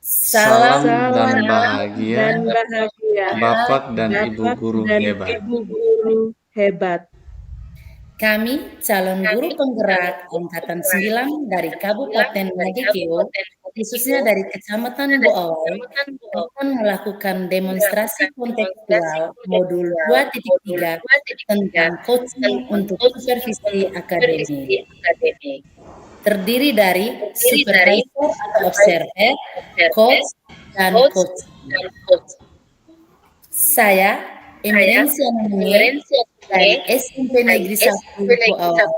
Salam dan Salam bahagia, dan bahagia, Bapak dan Ibu Bapak guru dan hebat. Ibu guru hebat. Kami calon guru penggerak Angkatan 9 dari Kabupaten Nagekeo, khususnya dari Kecamatan Boawai, akan melakukan demonstrasi kontekstual modul 2.3 tentang coaching untuk supervisi akademik. Terdiri dari supervisor atau observer, coach, dan coaching. Saya, Eminencia Namenge, dari SMP Negeri 1 Boawai.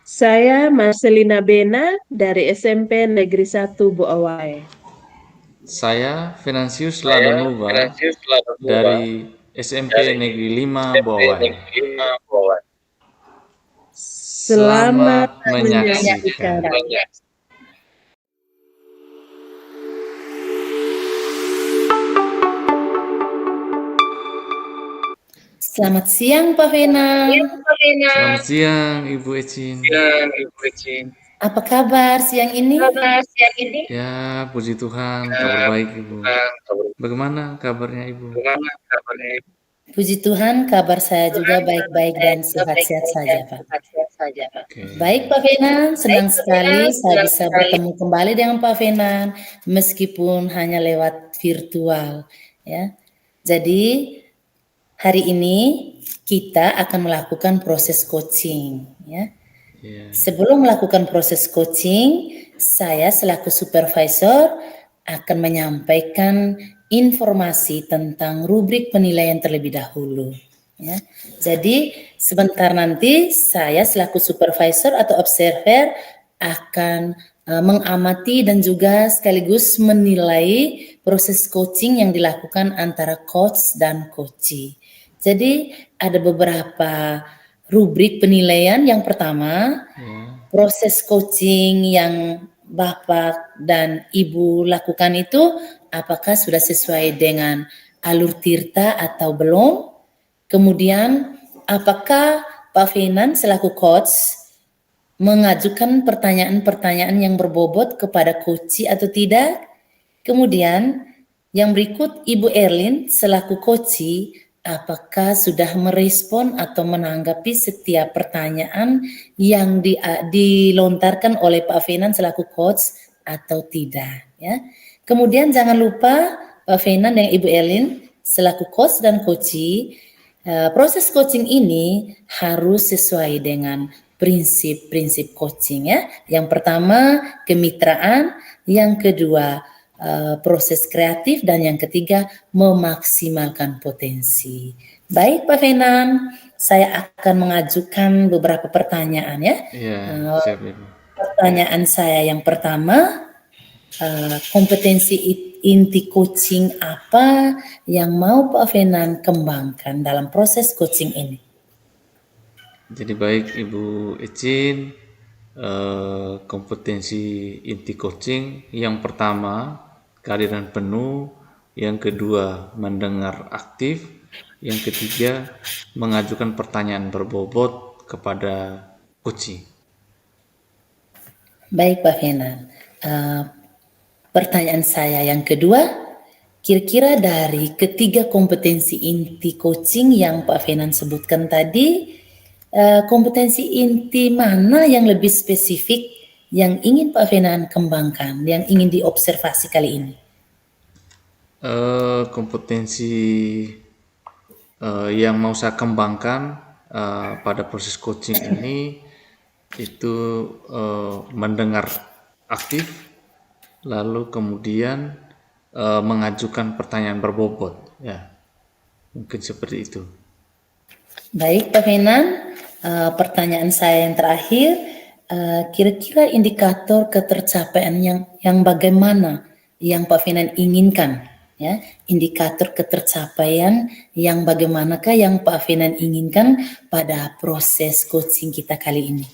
Saya Marcelina Bena dari SMP Negeri 1 Boawai. Saya Venansius Ladonuba dari SMP Negeri 5 Boawai. Selamat menyaksikan. Selamat siang, Pak Vena. Selamat siang, Ibu Ecin. Apa kabar siang ini? Ya, puji Tuhan, kabar baik, Ibu. Bagaimana kabarnya, Ibu? Puji Tuhan, kabar saya juga baik-baik dan sehat-sehat saja, Pak. Oke. Baik, Pak Vena, senang sekali saya bisa bertemu kembali dengan Pak Vena, meskipun hanya lewat virtual, ya. Jadi hari ini kita akan melakukan proses coaching, ya. Ya. Sebelum melakukan proses coaching, saya selaku supervisor akan menyampaikan informasi tentang rubrik penilaian terlebih dahulu. Ya. Jadi sebentar nanti saya selaku supervisor atau observer akan mengamati dan juga sekaligus menilai proses coaching yang dilakukan antara coach dan coachee. Jadi ada beberapa rubrik penilaian. Yang pertama, proses coaching yang Bapak dan Ibu lakukan itu apakah sudah sesuai dengan alur Tirta atau belum? Kemudian apakah Pak Venan selaku coach mengajukan pertanyaan-pertanyaan yang berbobot kepada coachee atau tidak? Kemudian yang berikut Ibu Erlin selaku coachee apakah sudah merespon atau menanggapi setiap pertanyaan yang dilontarkan oleh Pak Venan selaku coach atau tidak, ya. Kemudian jangan lupa Pak Venan dan Ibu Erlin selaku coach dan coachee, proses coaching ini harus sesuai dengan prinsip-prinsip coaching, ya. Yang pertama kemitraan, yang kedua proses kreatif, dan yang ketiga memaksimalkan potensi. Baik Pak Venan, saya akan mengajukan beberapa pertanyaan, ya. Iya, siap, Ibu. Pertanyaan saya yang pertama, kompetensi inti coaching apa yang mau Pak Venan kembangkan dalam proses coaching ini? Jadi baik Ibu Ecin, kompetensi inti coaching yang pertama kehadiran penuh, yang kedua mendengar aktif, yang ketiga mengajukan pertanyaan berbobot kepada coaching. Baik Pak Venan, pertanyaan saya yang kedua, kira-kira dari ketiga kompetensi inti coaching yang Pak Venan sebutkan tadi, kompetensi inti mana yang lebih spesifik yang ingin Pak Venan kembangkan, yang ingin diobservasi kali ini? Kompetensi yang mau saya kembangkan pada proses coaching ini itu mendengar aktif, lalu kemudian mengajukan pertanyaan berbobot, ya, mungkin seperti itu. Baik Pak Venan, pertanyaan saya yang terakhir, kira-kira indikator ketercapaian yang bagaimana yang Pak Venan inginkan, ya, indikator ketercapaian yang bagaimanakah yang Pak Venan inginkan pada proses coaching kita kali ini?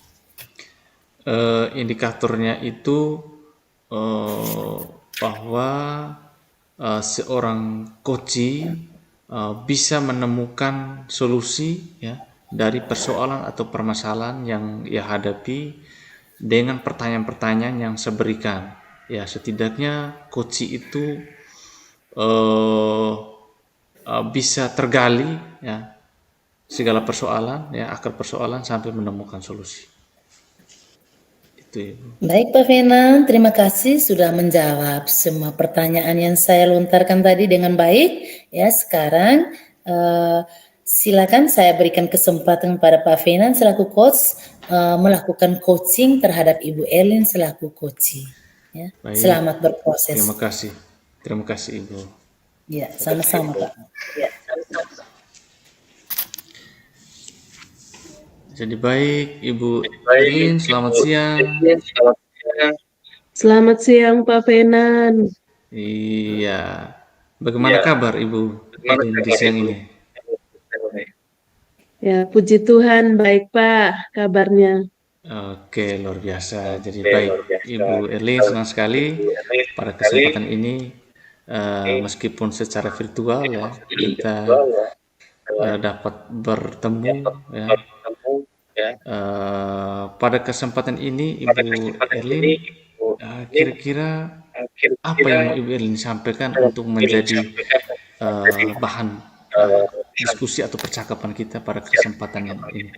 Indikatornya itu bahwa seorang coachee bisa menemukan solusi, ya, dari persoalan atau permasalahan yang ia hadapi dengan pertanyaan-pertanyaan yang saya berikan, ya setidaknya coaching itu eh, bisa tergali ya segala persoalan ya akar persoalan sampai menemukan solusi. Itu Ibu. Baik Pak Fenan, terima kasih sudah menjawab semua pertanyaan yang saya lontarkan tadi dengan baik. Ya, sekarang silakan saya berikan kesempatan pada Pak Fenan selaku coach melakukan coaching terhadap Ibu Elin selaku coaching. Ya, Baik. selamat berproses. Terima kasih Ibu. Ya, sama-sama Pak. Jadi baik Ibu Elin, selamat siang. Selamat siang Pak Fenan. Iya. Bagaimana kabar Ibu Elin di siang ini? Ya, puji Tuhan, baik Pak kabarnya. Oke, luar biasa. Jadi baik Ibu Elin, senang sekali pada kesempatan ini meskipun secara virtual ya kita dapat bertemu ya. Pada kesempatan ini Ibu Elin kira-kira apa yang mau Ibu Elin sampaikan untuk menjadi bahan diskusi atau percakapan kita pada kesempatan ini?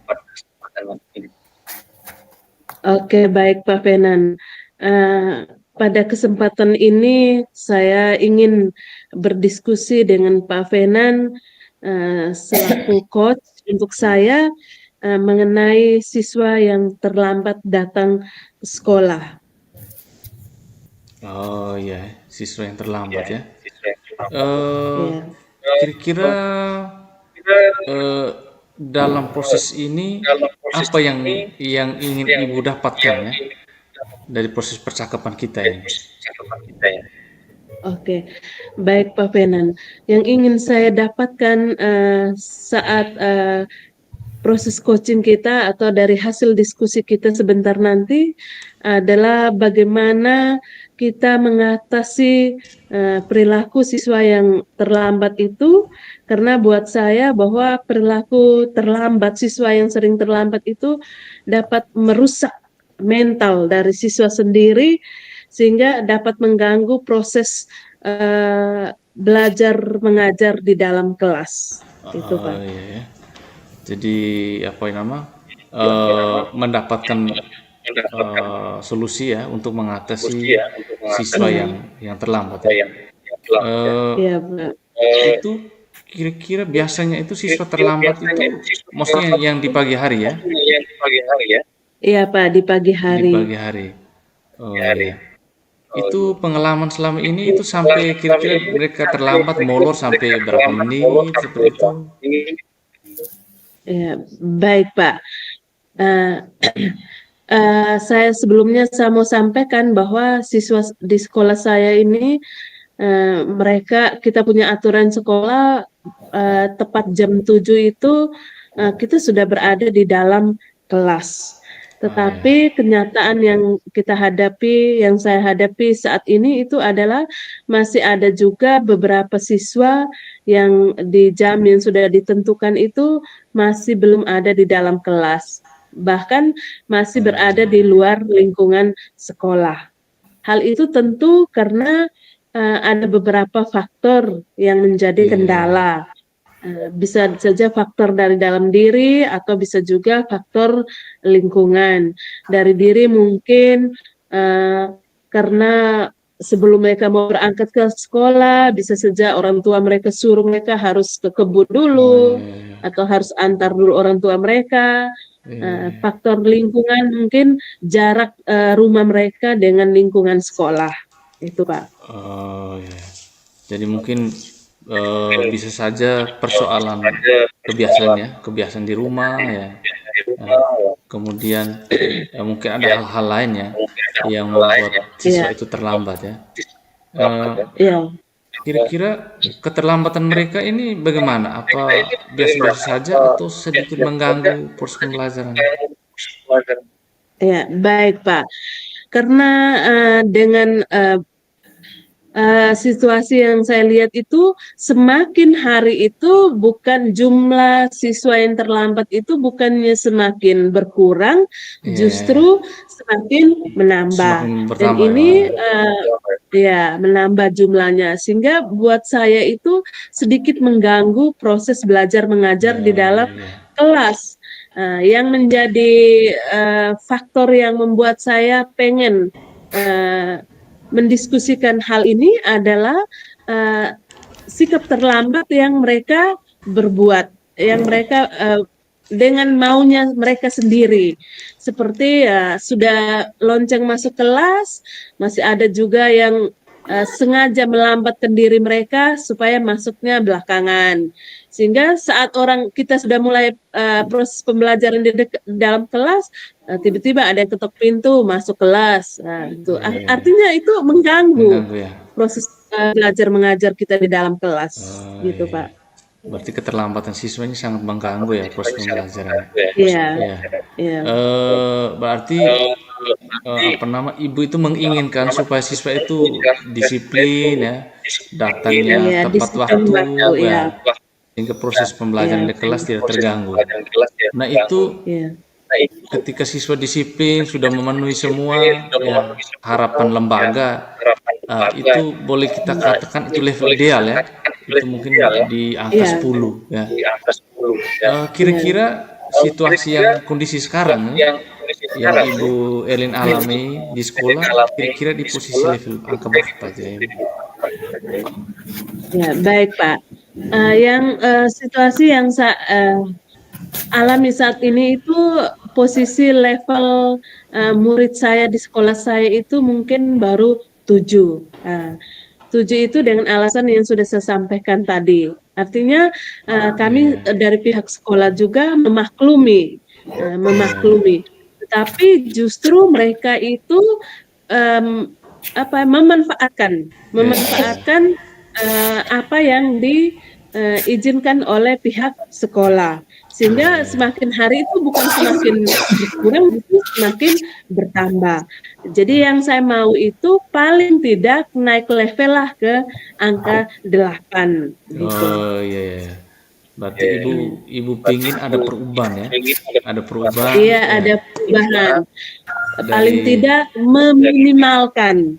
Oke, baik Pak Fenan. Pada kesempatan ini saya ingin berdiskusi dengan Pak Fenan selaku coach untuk saya mengenai siswa yang terlambat datang ke sekolah. Oh ya, siswa yang terlambat ya. Ya. Kira-kira dalam proses ini apa yang ingin Ibu dapatkan ya dari proses percakapan kita ini? Oke, baik Pak Fenan. Yang ingin saya dapatkan saat proses coaching kita atau dari hasil diskusi kita sebentar nanti adalah bagaimana kita mengatasi perilaku siswa yang terlambat itu, karena buat saya bahwa perilaku terlambat, siswa yang sering terlambat itu dapat merusak mental dari siswa sendiri sehingga dapat mengganggu proses belajar mengajar di dalam kelas. Itu Pak. Iya. Jadi apa yang mendapatkan solusi ya untuk mengatasi siswa yang terlambat ya. Iya Pak. Itu kira-kira biasanya itu siswa terlambat itu maksudnya yang di pagi hari ya? Iya Pak, di pagi hari. Di pagi hari. Oh iya. Itu pengalaman selama ini itu sampai kira-kira mereka terlambat molor sampai berapa menit seperti itu? Ya, baik Pak. Saya sebelumnya mau sampaikan bahwa siswa di sekolah saya ini kita punya aturan sekolah tepat jam 7 itu kita sudah berada di dalam kelas. Tetapi kenyataan yang yang saya hadapi saat ini itu adalah masih ada juga beberapa siswa yang di jam yang sudah ditentukan itu masih belum ada di dalam kelas. Bahkan masih berada di luar lingkungan sekolah. Hal itu tentu karena ada beberapa faktor yang menjadi kendala. Bisa saja faktor dari dalam diri atau bisa juga faktor lingkungan. Dari diri mungkin karena sebelum mereka mau berangkat ke sekolah, bisa saja orang tua mereka suruh mereka harus ke kebun dulu atau harus antar dulu orang tua mereka. Faktor lingkungan mungkin jarak rumah mereka dengan lingkungan sekolah. Itu Pak. Oh ya. Jadi mungkin bisa saja persoalan kebiasaan di rumah ya. Kemudian mungkin ada hal-hal lain ya yang membuat siswa itu terlambat ya. Kira-kira keterlambatan mereka ini bagaimana? Apa biasa-biasa saja atau sedikit mengganggu proses pembelajaran? Ya, baik Pak. Karena dengan situasi yang saya lihat itu semakin hari itu bukan jumlah siswa yang terlambat itu bukannya semakin berkurang, justru semakin menambah. Semakin Dan bertambah ya, Pak. ini ya menambah jumlahnya, sehingga buat saya itu sedikit mengganggu proses belajar mengajar di dalam kelas. Yang menjadi faktor yang membuat saya pengen mendiskusikan hal ini adalah sikap terlambat yang mereka berbuat, yang mereka dengan maunya mereka sendiri. Seperti sudah lonceng masuk kelas, masih ada juga yang sengaja melambatkan diri mereka supaya masuknya belakangan. Sehingga saat kita sudah mulai proses pembelajaran di dalam kelas, tiba-tiba ada yang ketok pintu masuk kelas. Itu artinya itu mengganggu ya. proses belajar mengajar kita di dalam kelas, gitu Pak. Berarti keterlambatan siswa ini sangat mengganggu ya proses pembelajaran. Iya. Berarti ibu itu menginginkan supaya siswa itu disiplin ya, datangnya tepat waktu ya, sehingga proses pembelajaran di kelas tidak terganggu. Nah itu ketika siswa disiplin sudah memenuhi semua ya, harapan lembaga, itu boleh kita katakan itu level ideal ya, itu mungkin di angka 10 ya. Kira-kira situasi yang kondisi sekarang yang Ibu Erlin alami di sekolah, kira-kira di posisi level angka berapa aja ya? Ya, baik Pak. Situasi yang saya alami saat ini itu posisi level murid saya di sekolah saya itu mungkin baru 7. 7 itu dengan alasan yang sudah saya sampaikan tadi. Artinya kami dari pihak sekolah juga memaklumi. Tetapi justru mereka itu memanfaatkan apa yang diizinkan oleh pihak sekolah, sehingga semakin hari itu bukan semakin berkurang, itu semakin bertambah. Jadi yang saya mau itu paling tidak naik level lah ke angka 8 gitu. Oh iya. Berarti ibu pingin ada perubahan ya? Ada perubahan. Iya, ada perubahan. Paling tidak meminimalkan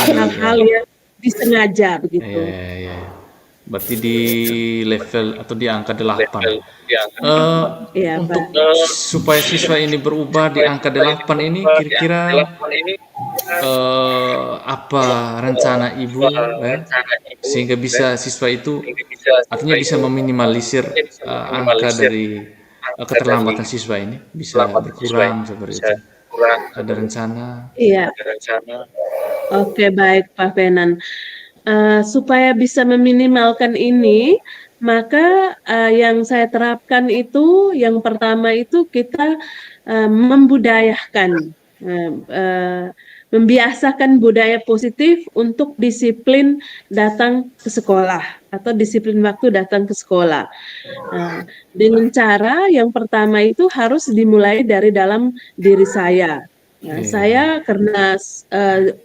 hal-hal yang disengaja begitu. Iya. Berarti di level atau di angka 8. Untuk supaya siswa ini berubah di angka 8 ini, kira-kira apa rencana Ibu sehingga bisa siswa itu artinya bisa meminimalisir angka dari keterlambatan siswa ini bisa berkurang seperti itu. Ada rencana? Iya. Oke, baik Pak Fenan. Supaya bisa meminimalkan ini, maka yang saya terapkan itu, yang pertama itu kita membiasakan budaya positif untuk disiplin datang ke sekolah atau disiplin waktu datang ke sekolah. Dengan cara yang pertama itu harus dimulai dari dalam diri saya. Saya karena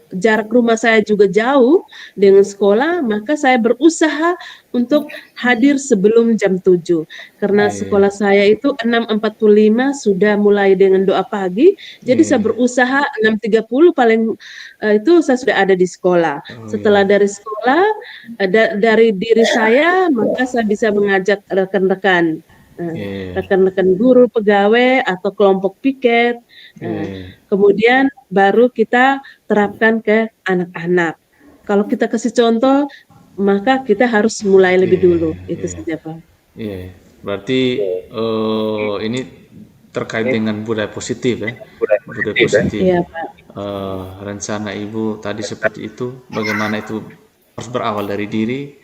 jarak rumah saya juga jauh dengan sekolah, maka saya berusaha untuk hadir sebelum jam 7. Karena sekolah saya itu 6.45 sudah mulai dengan doa pagi, jadi saya berusaha 6.30 paling itu saya sudah ada di sekolah. Setelah dari sekolah, dari diri saya, maka saya bisa mengajak rekan-rekan guru, pegawai, atau kelompok piket. Kemudian baru kita terapkan ke anak-anak. Kalau kita kasih contoh, maka kita harus mulai lebih dulu. Itu saja Pak. Berarti ini terkait dengan budaya positif ya. Budaya positif. Iya, Pak. Rencana Ibu tadi seperti itu, bagaimana itu harus berawal dari diri,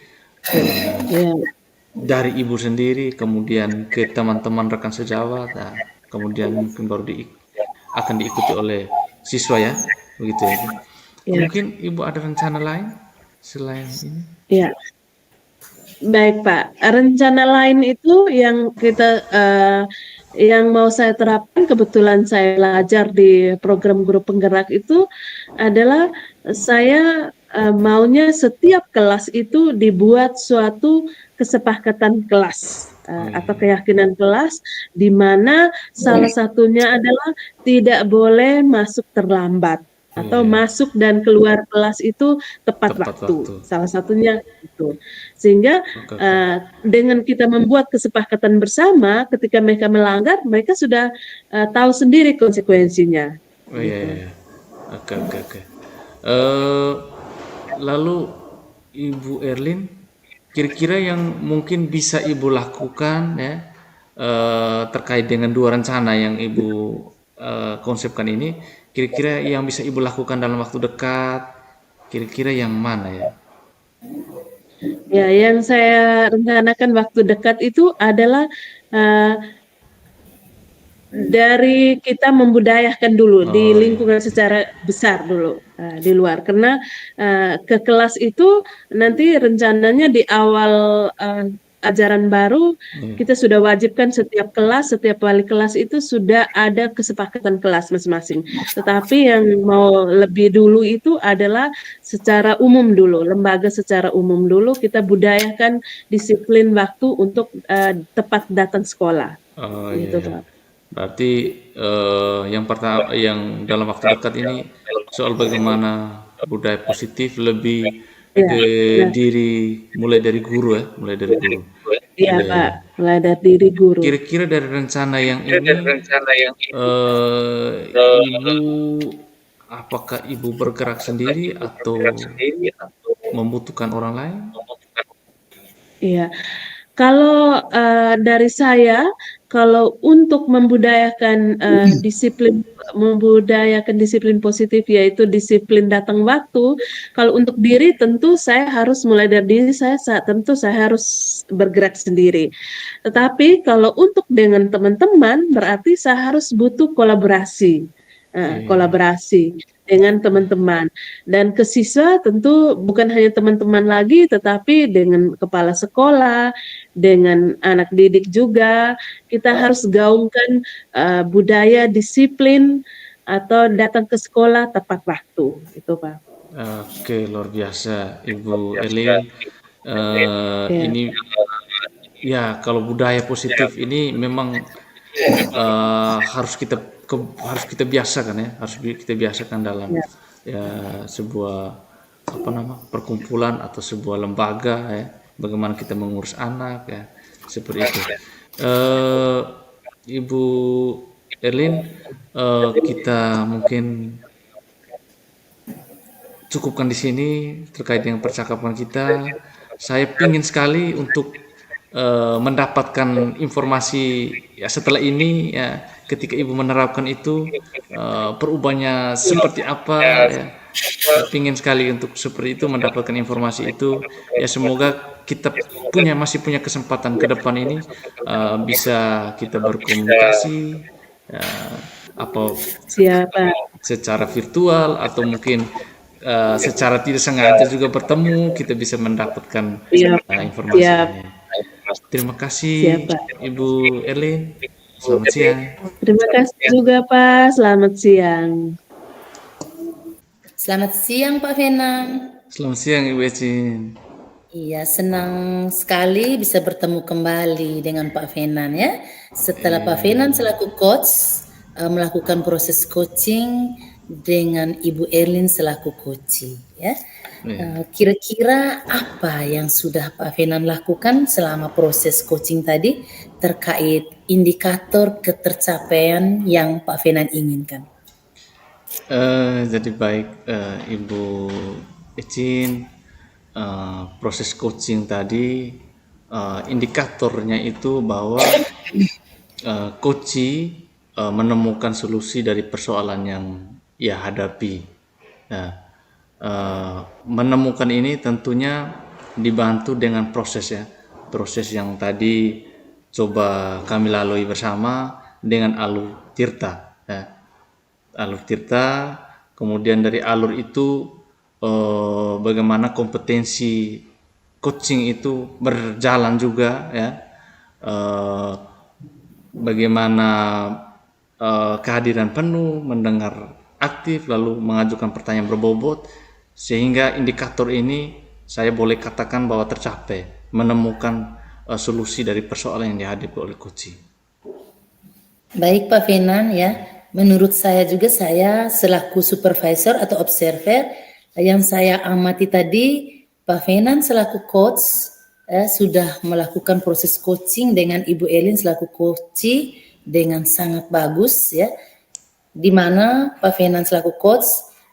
dari Ibu sendiri, kemudian ke teman-teman rekan sejawat, kemudian mungkin baru akan diikuti oleh siswa ya, begitu ya. Mungkin Ibu ada rencana lain selain ini? Ya, baik Pak. Rencana lain itu yang kita yang mau saya terapkan, kebetulan saya belajar di program guru penggerak itu adalah saya maunya setiap kelas itu dibuat suatu kesepakatan kelas Oh atau iya, keyakinan kelas, di mana salah satunya adalah tidak boleh masuk terlambat oh atau iya, masuk dan keluar kelas itu tepat tepat waktu. waktu. Salah satunya itu. Sehingga Oke, oke. dengan kita membuat kesepakatan bersama, ketika mereka melanggar, mereka sudah tahu sendiri konsekuensinya, Oh iya, iya, gitu. iya. Oke, oke, oke. Eh, lalu Ibu Erlin, kira-kira yang mungkin bisa Ibu lakukan ya terkait dengan dua rencana yang Ibu konsepkan ini, kira-kira yang bisa Ibu lakukan dalam waktu dekat, kira-kira yang mana ya? Ya, yang saya rencanakan waktu dekat itu adalah uh, dari kita membudayakan dulu di Oh iya, lingkungan secara besar dulu di luar, karena ke kelas itu nanti rencananya di awal ajaran baru iya. kita sudah wajibkan setiap kelas, setiap wali kelas itu sudah ada kesepakatan kelas masing-masing. Tetapi yang mau lebih dulu itu adalah secara umum dulu, lembaga secara umum dulu kita budayakan disiplin waktu untuk tepat datang sekolah, Oh iya, gitu iya. Pak. Berarti yang pertama, yang dalam waktu dekat ini soal bagaimana budaya positif lebih Iya, ke benar. diri, mulai dari guru ya, mulai dari guru. Iya, Iya, Pak. iya. Mulai dari diri guru. Kira-kira dari rencana yang ini, ibu, apakah ibu bergerak sendiri atau membutuhkan orang lain? Iya. Kalau dari saya, kalau untuk membudayakan disiplin positif, yaitu disiplin datang waktu. Kalau untuk diri, tentu saya harus mulai dari diri saya. Tentu saya harus bergerak sendiri. Tetapi kalau untuk dengan teman-teman, berarti saya harus butuh kolaborasi, Iya. dengan teman-teman. Dan ke siswa tentu bukan hanya teman-teman lagi, tetapi dengan kepala sekolah, dengan anak didik juga, kita harus gaungkan budaya disiplin atau datang ke sekolah tepat waktu, itu Pak. Oke, luar biasa, Ibu Elin. Ya, Ini ya, kalau budaya positif ini memang harus kita biasakan ya, harus kita biasakan dalam ya, ya sebuah apa nama perkumpulan atau sebuah lembaga ya, bagaimana kita mengurus anak ya, seperti itu. Eh, Ibu Erlin, kita mungkin cukupkan di sini terkait dengan percakapan kita. Saya ingin sekali untuk mendapatkan informasi ya setelah ini ya, ketika ibu menerapkan itu perubahannya seperti apa ya. Saya ingin sekali untuk seperti itu, mendapatkan informasi itu ya. Semoga kita masih punya kesempatan ke depan ini bisa kita berkomunikasi ya, apa siapa? secara virtual atau mungkin secara tidak sengaja juga bertemu, kita bisa mendapatkan Siap, informasi siap, ini. Terima kasih siapa? Ibu Erlin. Selamat siang. Terima kasih juga Pak. Selamat siang. Selamat siang Pak Fenan. Selamat siang Ibu Ecin. Iya, senang sekali bisa bertemu kembali dengan Pak Fenan ya. Setelah Pak Fenan selaku coach melakukan proses coaching dengan Ibu Erlin selaku coaching ya. Iya. Kira-kira apa yang sudah Pak Fenan lakukan selama proses coaching tadi terkait indikator ketercapaian yang Pak Fenan inginkan? Jadi baik Ibu Ecin, proses coaching tadi indikatornya itu bahwa coaching menemukan solusi dari persoalan yang ia hadapi. Nah, menemukan ini tentunya dibantu dengan proses ya, proses yang tadi coba kami lalui bersama dengan alur tirta ya. Alur tirta, kemudian dari alur itu bagaimana kompetensi coaching itu berjalan juga ya. bagaimana kehadiran penuh, mendengar aktif, lalu mengajukan pertanyaan berbobot, sehingga indikator ini saya boleh katakan bahwa tercapai, menemukan solusi dari persoalan yang dihadapi oleh coaching. Baik Pak Fenan ya, menurut saya juga saya selaku supervisor atau observer yang saya amati tadi, Pak Fenan selaku coach sudah melakukan proses coaching dengan Ibu Elin selaku coach dengan sangat bagus ya, di mana Pak Fenan selaku coach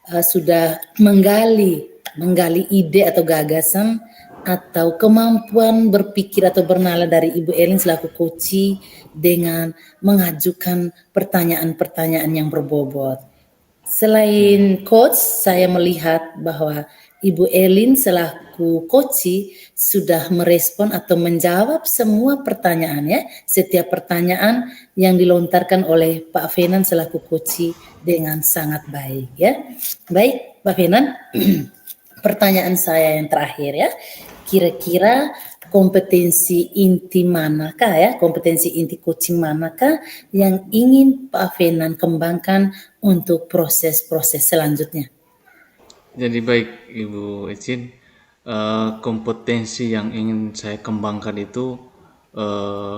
sudah menggali ide atau gagasan atau kemampuan berpikir atau bernalar dari Ibu Elin selaku coach dengan mengajukan pertanyaan-pertanyaan yang berbobot. Selain coach, saya melihat bahwa Ibu Elin selaku coach sudah merespon atau menjawab semua pertanyaannya, setiap pertanyaan yang dilontarkan oleh Pak Fenan selaku coach dengan sangat baik ya. Baik Pak Fenan, pertanyaan saya yang terakhir ya, kira-kira kompetensi inti manakah ya, kompetensi inti coaching manakah yang ingin Pak Fenan kembangkan untuk proses-proses selanjutnya? Jadi baik Ibu Ecin, kompetensi yang ingin saya kembangkan itu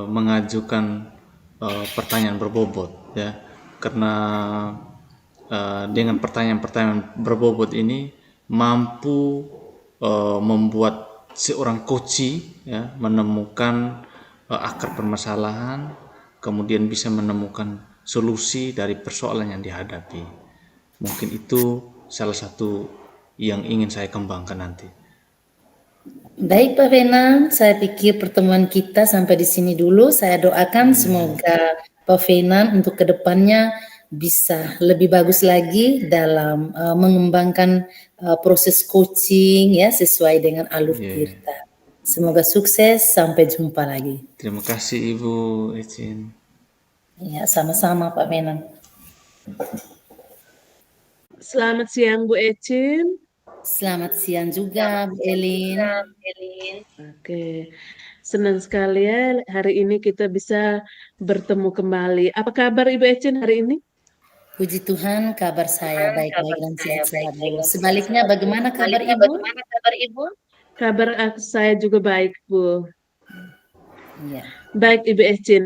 mengajukan pertanyaan berbobot ya, karena dengan pertanyaan-pertanyaan berbobot ini mampu membuat seorang coach ya menemukan akar permasalahan, kemudian bisa menemukan solusi dari persoalan yang dihadapi. Mungkin itu salah satu yang ingin saya kembangkan nanti. Baik Pak Fenan, saya pikir pertemuan kita sampai di sini dulu. Saya doakan semoga Pak Fenan untuk kedepannya bisa lebih bagus lagi dalam mengembangkan proses coaching ya sesuai dengan alur Tirta. Semoga sukses, sampai jumpa lagi. Terima kasih Ibu Ecin. Ya, sama-sama Pak Fenan. Selamat siang Bu Ecin. Selamat siang juga Bu Elin. Oke, senang sekali ya hari ini kita bisa bertemu kembali. Apa kabar Ibu Ecin hari ini? Puji Tuhan, kabar saya baik-baik dan sehat-sehat Bu. Sebaliknya, bagaimana kabar Ibu? Kabar saya juga baik Bu. Ya. Baik Ibu Ecin,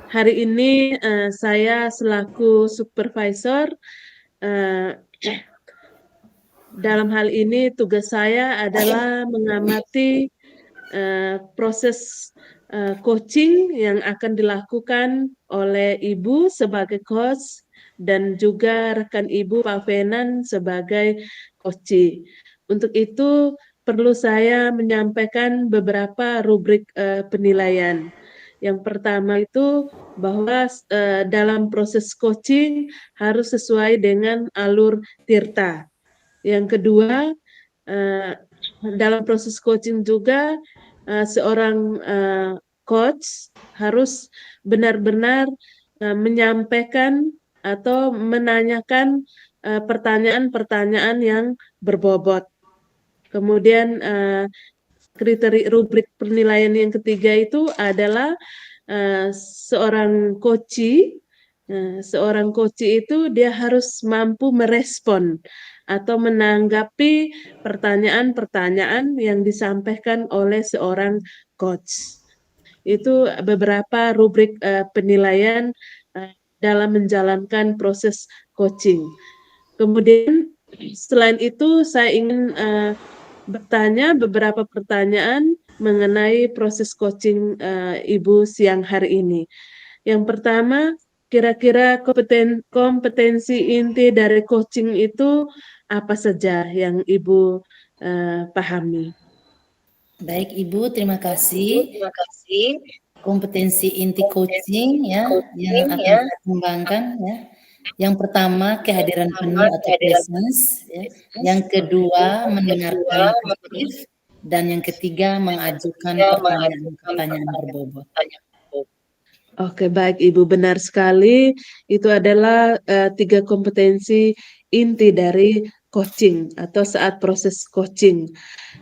hari ini saya selaku supervisor dalam hal ini tugas saya adalah mengamati proses coaching yang akan dilakukan oleh Ibu sebagai coach dan juga rekan Ibu Pak Fenan sebagai coach. Untuk itu perlu saya menyampaikan beberapa rubrik penilaian. Yang pertama itu bahwa dalam proses coaching harus sesuai dengan alur Tirta. Yang kedua, dalam proses coaching juga seorang coach harus benar-benar menyampaikan atau menanyakan pertanyaan-pertanyaan yang berbobot. Kemudian kriteria rubrik penilaian yang ketiga itu adalah seorang coach itu dia harus mampu merespon atau menanggapi pertanyaan-pertanyaan yang disampaikan oleh seorang coach. Itu beberapa rubrik penilaian dalam menjalankan proses coaching. Kemudian selain itu saya ingin bertanya beberapa pertanyaan mengenai proses coaching Ibu siang hari ini. Yang pertama, kira-kira kompetensi inti dari coaching itu apa saja yang Ibu pahami? Baik Ibu, terima kasih. Kompetensi inti coaching ya yang akan saya kembangkan ya. Yang pertama kehadiran penuh atau presence ya. Yang kedua mendengarkan aktif dan yang ketiga mengajukan pertanyaan-pertanyaan berbobot. Oke, baik Ibu, benar sekali. Itu adalah 3 kompetensi inti dari coaching atau saat proses coaching.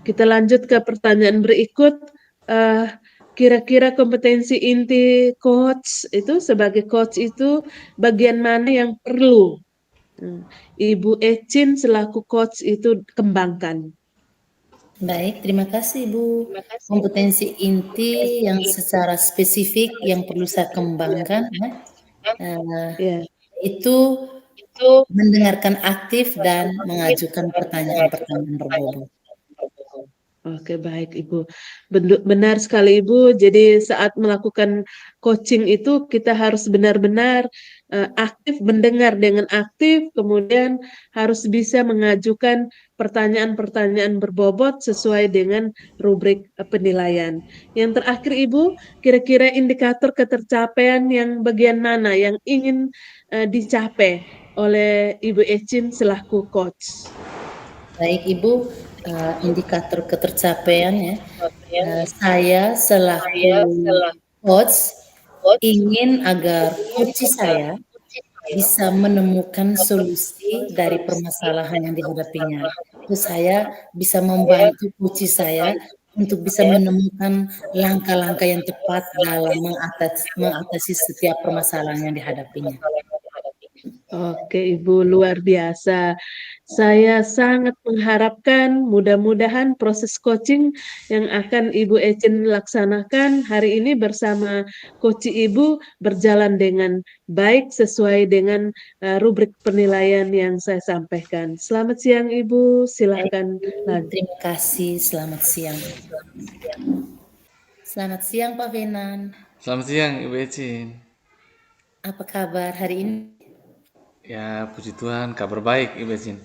Kita lanjut ke pertanyaan berikut. kira-kira kompetensi inti coach itu, sebagai coach itu bagian mana yang perlu Ibu Ecin selaku coach itu kembangkan? Baik, terima kasih Bu. Kompetensi inti yang secara spesifik yang perlu saya kembangkan ya, Ya. itu mendengarkan aktif dan mengajukan pertanyaan-pertanyaan berbobot. Oke, baik Ibu. Benar sekali Ibu. Jadi saat melakukan coaching itu kita harus benar-benar aktif, mendengar dengan aktif, kemudian harus bisa mengajukan pertanyaan-pertanyaan berbobot sesuai dengan rubrik penilaian. Yang terakhir Ibu, kira-kira indikator ketercapaian yang bagian mana yang ingin dicapai oleh Ibu Ecin selaku coach? Baik Ibu, indikator ketercapaian ya, saya selaku coach ingin agar coach saya bisa menemukan solusi dari permasalahan yang dihadapinya. Terus saya bisa membantu coach saya untuk bisa menemukan langkah-langkah yang tepat dalam mengatasi setiap permasalahan yang dihadapinya. Oke Ibu, luar biasa. Saya sangat mengharapkan mudah-mudahan proses coaching yang akan Ibu Ecin laksanakan hari ini bersama coach Ibu berjalan dengan baik sesuai dengan rubrik penilaian yang saya sampaikan. Selamat siang Ibu, silahkan lanjut. Terima kasih, selamat siang. Selamat siang Pak Venan. Selamat siang Ibu Ecin. Apa kabar hari ini? Ya, puji Tuhan, kabar baik Ibu Ecin.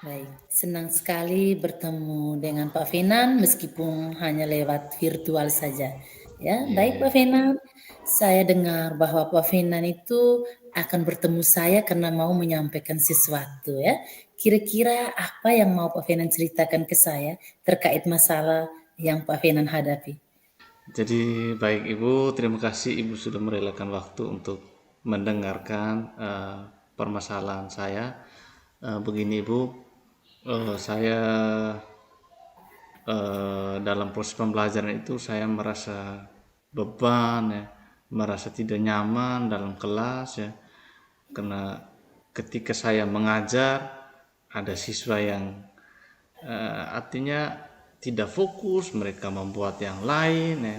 Baik, senang sekali bertemu dengan Pak Venan meskipun hanya lewat virtual saja. Ya, baik Pak Venan. Saya dengar bahwa Pak Venan itu akan bertemu saya karena mau menyampaikan sesuatu ya. Kira-kira apa yang mau Pak Venan ceritakan ke saya terkait masalah yang Pak Venan hadapi? Jadi baik Ibu, terima kasih Ibu sudah merelakan waktu untuk mendengarkan permasalahan saya. Begini Ibu, saya dalam proses pembelajaran itu saya merasa beban ya, merasa tidak nyaman dalam kelas ya, karena ketika saya mengajar ada siswa yang artinya tidak fokus, mereka membuat yang lain ya,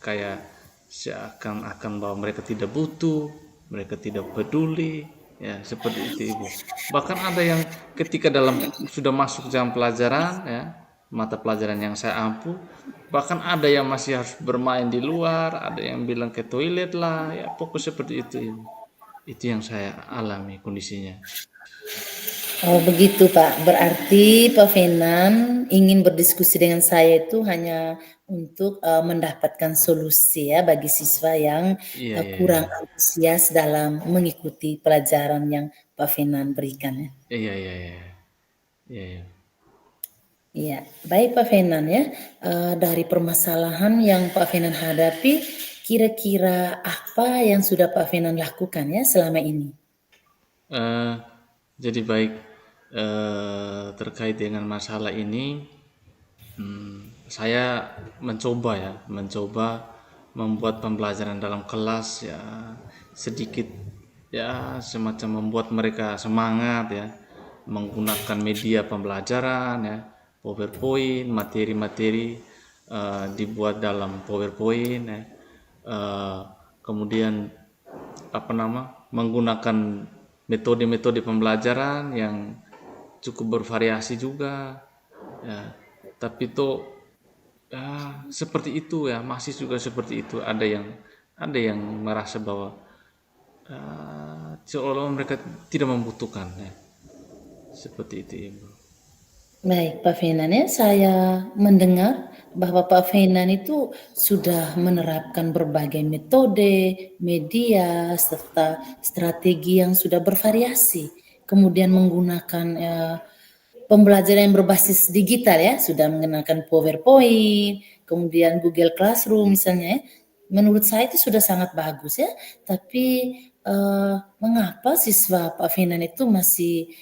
kayak seakan-akan bahwa mereka tidak butuh, mereka tidak peduli ya, seperti itu Ibu. Bahkan ada yang ketika sudah masuk jam pelajaran ya, mata pelajaran yang saya ampu, bahkan ada yang masih harus bermain di luar, ada yang bilang ke toilet lah ya, pokoknya seperti itu Ibu. Itu yang saya alami kondisinya. Oh begitu Pak, berarti Pak Venan ingin berdiskusi dengan saya itu hanya untuk mendapatkan solusi ya bagi siswa yang kurang antusias dalam mengikuti pelajaran yang Pak Venan berikan ya. Iya. Iya, baik Pak Venan ya, dari permasalahan yang Pak Venan hadapi, kira-kira apa yang sudah Pak Venan lakukan ya selama ini? Jadi baik, terkait dengan masalah ini, saya mencoba membuat pembelajaran dalam kelas ya sedikit ya semacam membuat mereka semangat ya, menggunakan media pembelajaran ya, PowerPoint, materi-materi dibuat dalam PowerPoint ya, kemudian menggunakan metode-metode pembelajaran yang cukup bervariasi juga ya, tapi itu ya, seperti itu ya, masih juga seperti itu. Ada yang merasa bahwa seolah-olah mereka tidak membutuhkan ya, seperti itu Ibu. Baik Pak Venan ya, saya mendengar bahwa Pak Venan itu sudah menerapkan berbagai metode, media, serta strategi yang sudah bervariasi. Kemudian menggunakan pembelajaran yang berbasis digital ya, sudah menggunakan PowerPoint, kemudian Google Classroom misalnya ya. Menurut saya itu sudah sangat bagus ya, tapi mengapa siswa Pak Venan itu masih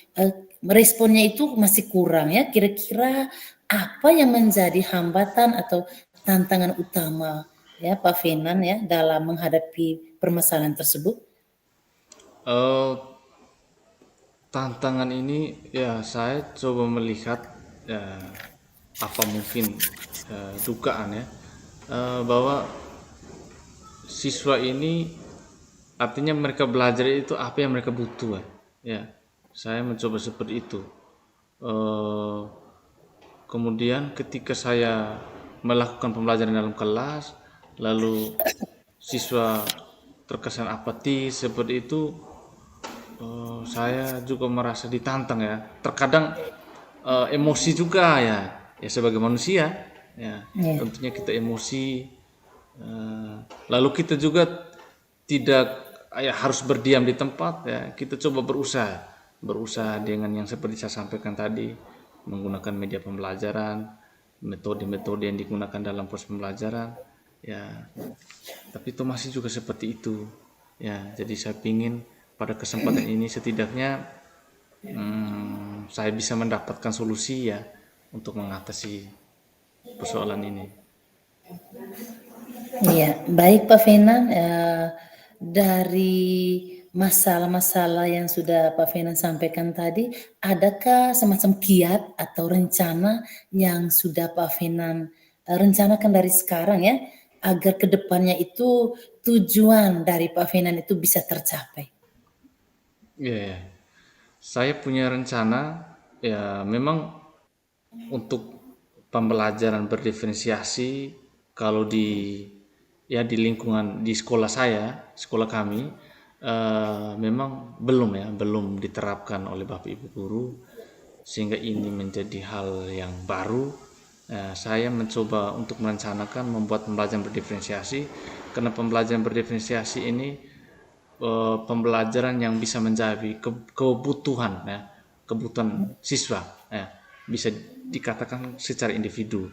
responnya itu masih kurang ya? Kira-kira apa yang menjadi hambatan atau tantangan utama ya Pak Fenan ya dalam menghadapi permasalahan tersebut? Tantangan ini ya saya coba melihat ya, apa mungkin dugaan ya bahwa siswa ini artinya mereka belajar itu apa yang mereka butuh ya. Saya mencoba seperti itu. Kemudian ketika saya melakukan pembelajaran dalam kelas, lalu siswa terkesan apatis seperti itu, saya juga merasa ditantang ya. Terkadang emosi juga ya, ya sebagai manusia, ya Ya. tentunya kita emosi. Lalu kita juga tidak ya harus berdiam di tempat ya. Kita coba berusaha dengan yang seperti saya sampaikan tadi, menggunakan media pembelajaran, metode-metode yang digunakan dalam proses pembelajaran, ya. Tapi itu masih juga seperti itu, ya. Jadi saya ingin pada kesempatan ini setidaknya saya bisa mendapatkan solusi ya untuk mengatasi persoalan ini. Iya, baik Pak Fenan. Dari masalah-masalah yang sudah Pak Fenan sampaikan tadi, adakah semacam kiat atau rencana yang sudah Pak Fenan rencanakan dari sekarang ya, agar kedepannya itu tujuan dari Pak Fenan itu bisa tercapai? Ya, saya punya rencana ya memang untuk pembelajaran berdiferensiasi kalau di lingkungan di sekolah sekolah kami memang belum diterapkan oleh Bapak Ibu guru, sehingga ini menjadi hal yang baru. Saya mencoba untuk merencanakan membuat pembelajaran berdiferensiasi, karena pembelajaran berdiferensiasi ini pembelajaran yang bisa menjadi kebutuhan siswa ya, bisa dikatakan secara individu,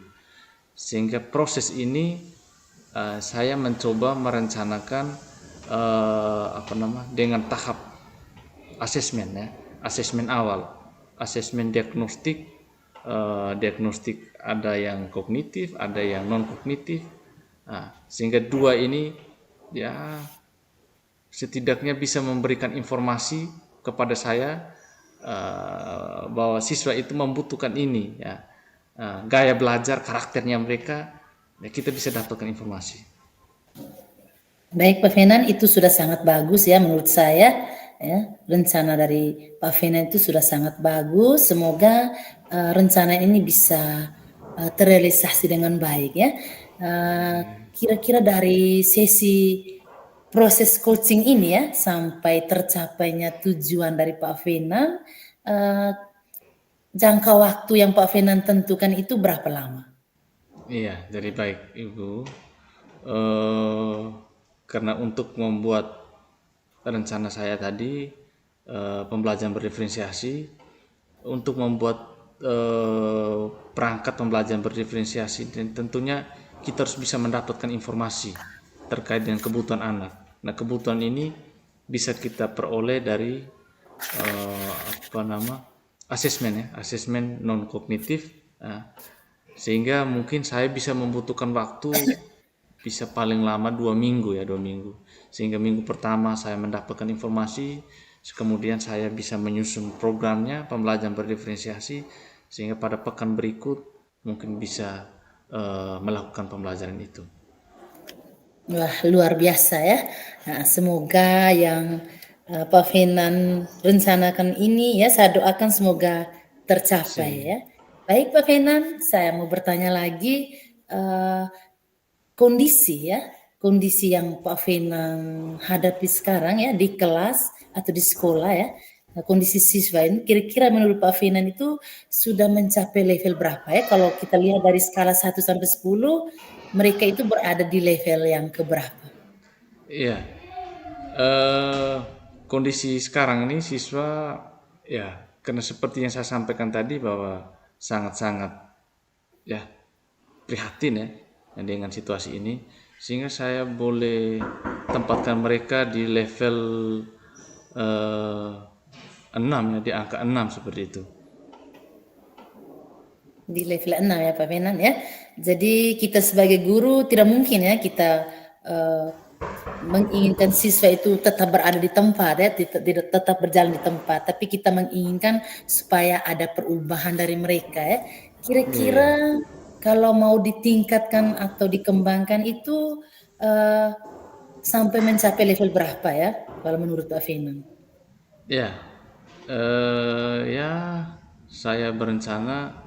sehingga proses ini saya mencoba merencanakan dengan tahap asesmen ya, asesmen awal, asesmen diagnostik, diagnostik ada yang kognitif, ada yang non kognitif, sehingga dua ini ya setidaknya bisa memberikan informasi kepada saya bahwa siswa itu membutuhkan ini ya, gaya belajar, karakternya mereka, ya kita bisa dapatkan informasi. Baik Pak Fenan, itu sudah sangat bagus ya menurut saya ya. Rencana dari Pak Fenan itu sudah sangat bagus. Semoga rencana ini bisa terrealisasi dengan baik ya. Kira-kira dari sesi proses coaching ini ya sampai tercapainya tujuan dari Pak Fenan, jangka waktu yang Pak Fenan tentukan itu berapa lama? Iya, jadi baik Ibu. Karena untuk membuat rencana saya tadi pembelajaran berdiferensiasi, untuk membuat perangkat pembelajaran berdiferensiasi, dan tentunya kita harus bisa mendapatkan informasi terkait dengan kebutuhan anak. Nah, kebutuhan ini bisa kita peroleh dari asesmen non kognitif, sehingga mungkin saya bisa membutuhkan waktu bisa paling lama 2 minggu, sehingga minggu pertama saya mendapatkan informasi, kemudian saya bisa menyusun programnya pembelajaran berdiferensiasi, sehingga pada pekan berikut mungkin bisa melakukan pembelajaran itu. Wah, luar biasa ya. Nah, semoga yang Pak Fenan rencanakan ini ya, saya doakan semoga tercapai ya. Baik Pak Fenan, saya mau bertanya lagi kondisi yang Pak Fenan hadapi sekarang ya di kelas atau di sekolah ya. Nah, kondisi siswa ini kira-kira menurut Pak Fenan itu sudah mencapai level berapa ya? Kalau kita lihat dari skala 1 sampai 10, mereka itu berada di level yang keberapa? Iya, kondisi sekarang ini siswa ya, karena seperti yang saya sampaikan tadi bahwa sangat-sangat ya prihatin ya dengan situasi ini, sehingga saya boleh tempatkan mereka di level 6 ya, di angka 6 seperti itu. Di level 6 ya Pak Fenan ya. Jadi kita sebagai guru tidak mungkin ya kita menginginkan siswa itu tetap berada di tempat ya, tidak tetap berjalan di tempat, tapi kita menginginkan supaya ada perubahan dari mereka ya. Kira-kira kalau mau ditingkatkan atau dikembangkan itu sampai mencapai level berapa ya kalau menurut Pak Fenan? Ya, ya saya berencana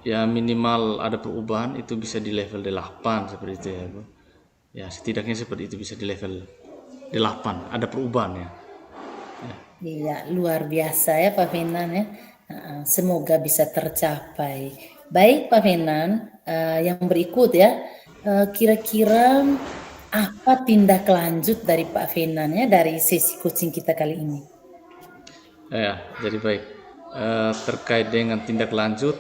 ya minimal ada perubahan itu bisa di level 8 seperti itu ya Bu. Ya setidaknya seperti itu bisa di level 8 ada perubahan ya. Iya, luar biasa ya Pak Fenan ya. Semoga bisa tercapai. Baik Pak Fenan, yang berikut ya, kira-kira apa tindak lanjut dari Pak Fenan ya dari sesi coaching kita kali ini? Ya, jadi baik. Terkait dengan tindak lanjut,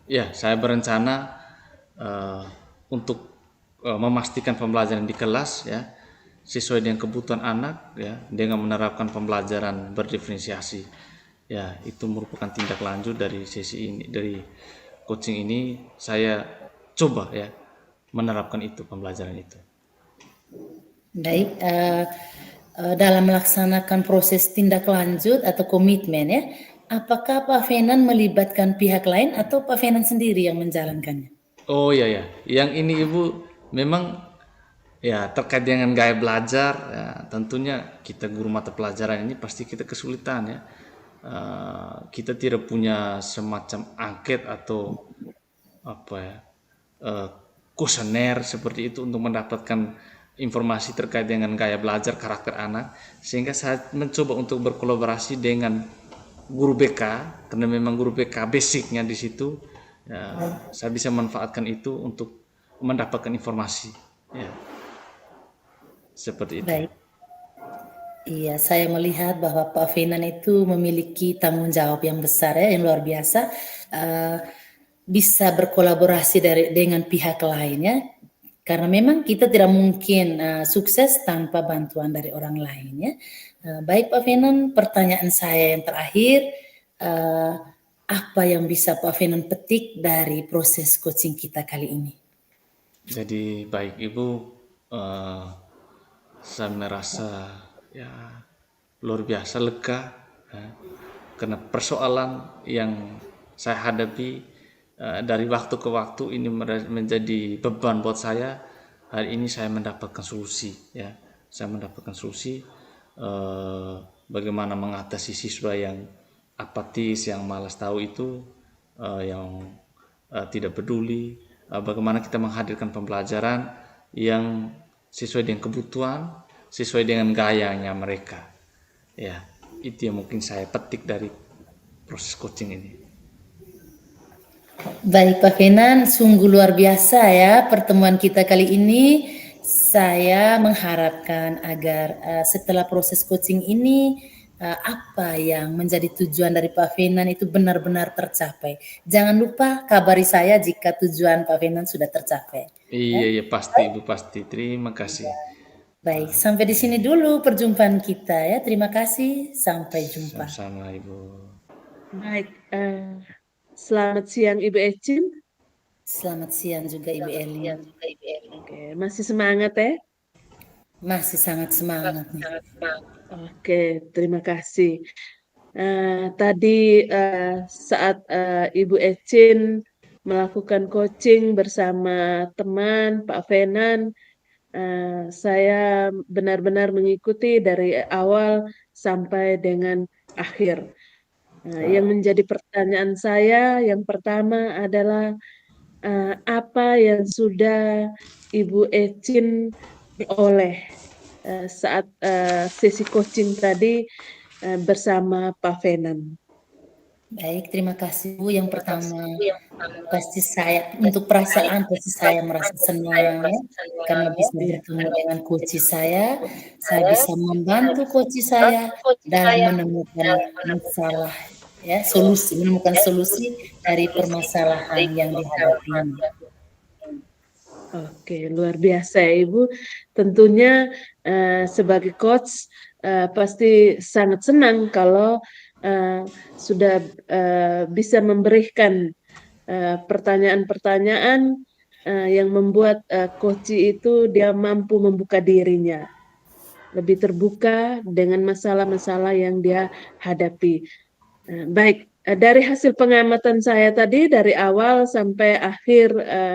ya saya berencana untuk memastikan pembelajaran di kelas ya sesuai dengan kebutuhan anak ya dengan menerapkan pembelajaran berdiferensiasi. Ya, itu merupakan tindak lanjut dari sesi ini, dari coaching ini saya coba ya menerapkan itu pembelajaran itu. Baik, dalam melaksanakan proses tindak lanjut atau komitmen ya, apakah Pak Fenan melibatkan pihak lain atau Pak Fenan sendiri yang menjalankannya? Oh iya ya, yang ini Ibu memang ya terkait dengan gaya belajar ya, tentunya kita guru mata pelajaran ini pasti kita kesulitan ya. Kita tidak punya semacam angket atau apa ya kuesioner seperti itu untuk mendapatkan informasi terkait dengan gaya belajar karakter anak, sehingga saya mencoba untuk berkolaborasi dengan guru BK karena memang guru BK basicnya di situ ya, saya bisa manfaatkan itu untuk mendapatkan informasi ya seperti itu. Baik. Iya, saya melihat bahwa Pak Fenan itu memiliki tanggung jawab yang besar ya, yang luar biasa. Bisa berkolaborasi dengan pihak lainnya, karena memang kita tidak mungkin sukses tanpa bantuan dari orang lain ya. Baik Pak Fenan, pertanyaan saya yang terakhir, apa yang bisa Pak Fenan petik dari proses coaching kita kali ini? Jadi baik Ibu, saya merasa ya luar biasa lega ya, karena persoalan yang saya hadapi dari waktu ke waktu ini menjadi beban buat saya. Hari ini saya mendapatkan solusi ya, saya mendapatkan solusi bagaimana mengatasi siswa yang apatis, yang malas tahu itu, yang tidak peduli, bagaimana kita menghadirkan pembelajaran yang sesuai dengan kebutuhan, sesuai dengan gayanya mereka. Ya, itu yang mungkin saya petik dari proses coaching ini. Baik Pak Fenan, sungguh luar biasa ya pertemuan kita kali ini. Saya mengharapkan agar setelah proses coaching ini apa yang menjadi tujuan dari Pak Fenan itu benar-benar tercapai. Jangan lupa kabari saya jika tujuan Pak Fenan sudah tercapai. Iya, pasti Ibu, pasti. Terima kasih. Baik, sampai di sini dulu perjumpaan kita ya. Terima kasih, sampai jumpa. Sama-sama Ibu. Baik, selamat siang Ibu Ecin. Selamat siang juga Ibu Eli. Oke, masih semangat ya? Masih sangat semangat nih. Oke, terima kasih. Tadi saat Ibu Ecin melakukan coaching bersama teman Pak Fenan, saya benar-benar mengikuti dari awal sampai dengan akhir. Yang menjadi pertanyaan saya yang pertama adalah apa yang sudah Ibu Ecin peroleh saat sesi coaching tadi bersama Pak Fenan. Baik, terima kasih Bu. Yang pertama pasti saya untuk perasaan pasti saya merasa senang ya, karena bisa bertemu dengan coach saya bisa membantu coach saya dalam menemukan masalah ya, menemukan solusi dari permasalahan yang dihadapinya. Oke, luar biasa ya Ibu. Tentunya sebagai coach pasti sangat senang kalau sudah bisa memberikan pertanyaan-pertanyaan yang membuat Koci itu dia mampu membuka dirinya, lebih terbuka dengan masalah-masalah yang dia hadapi. Baik, dari hasil pengamatan saya tadi dari awal sampai akhir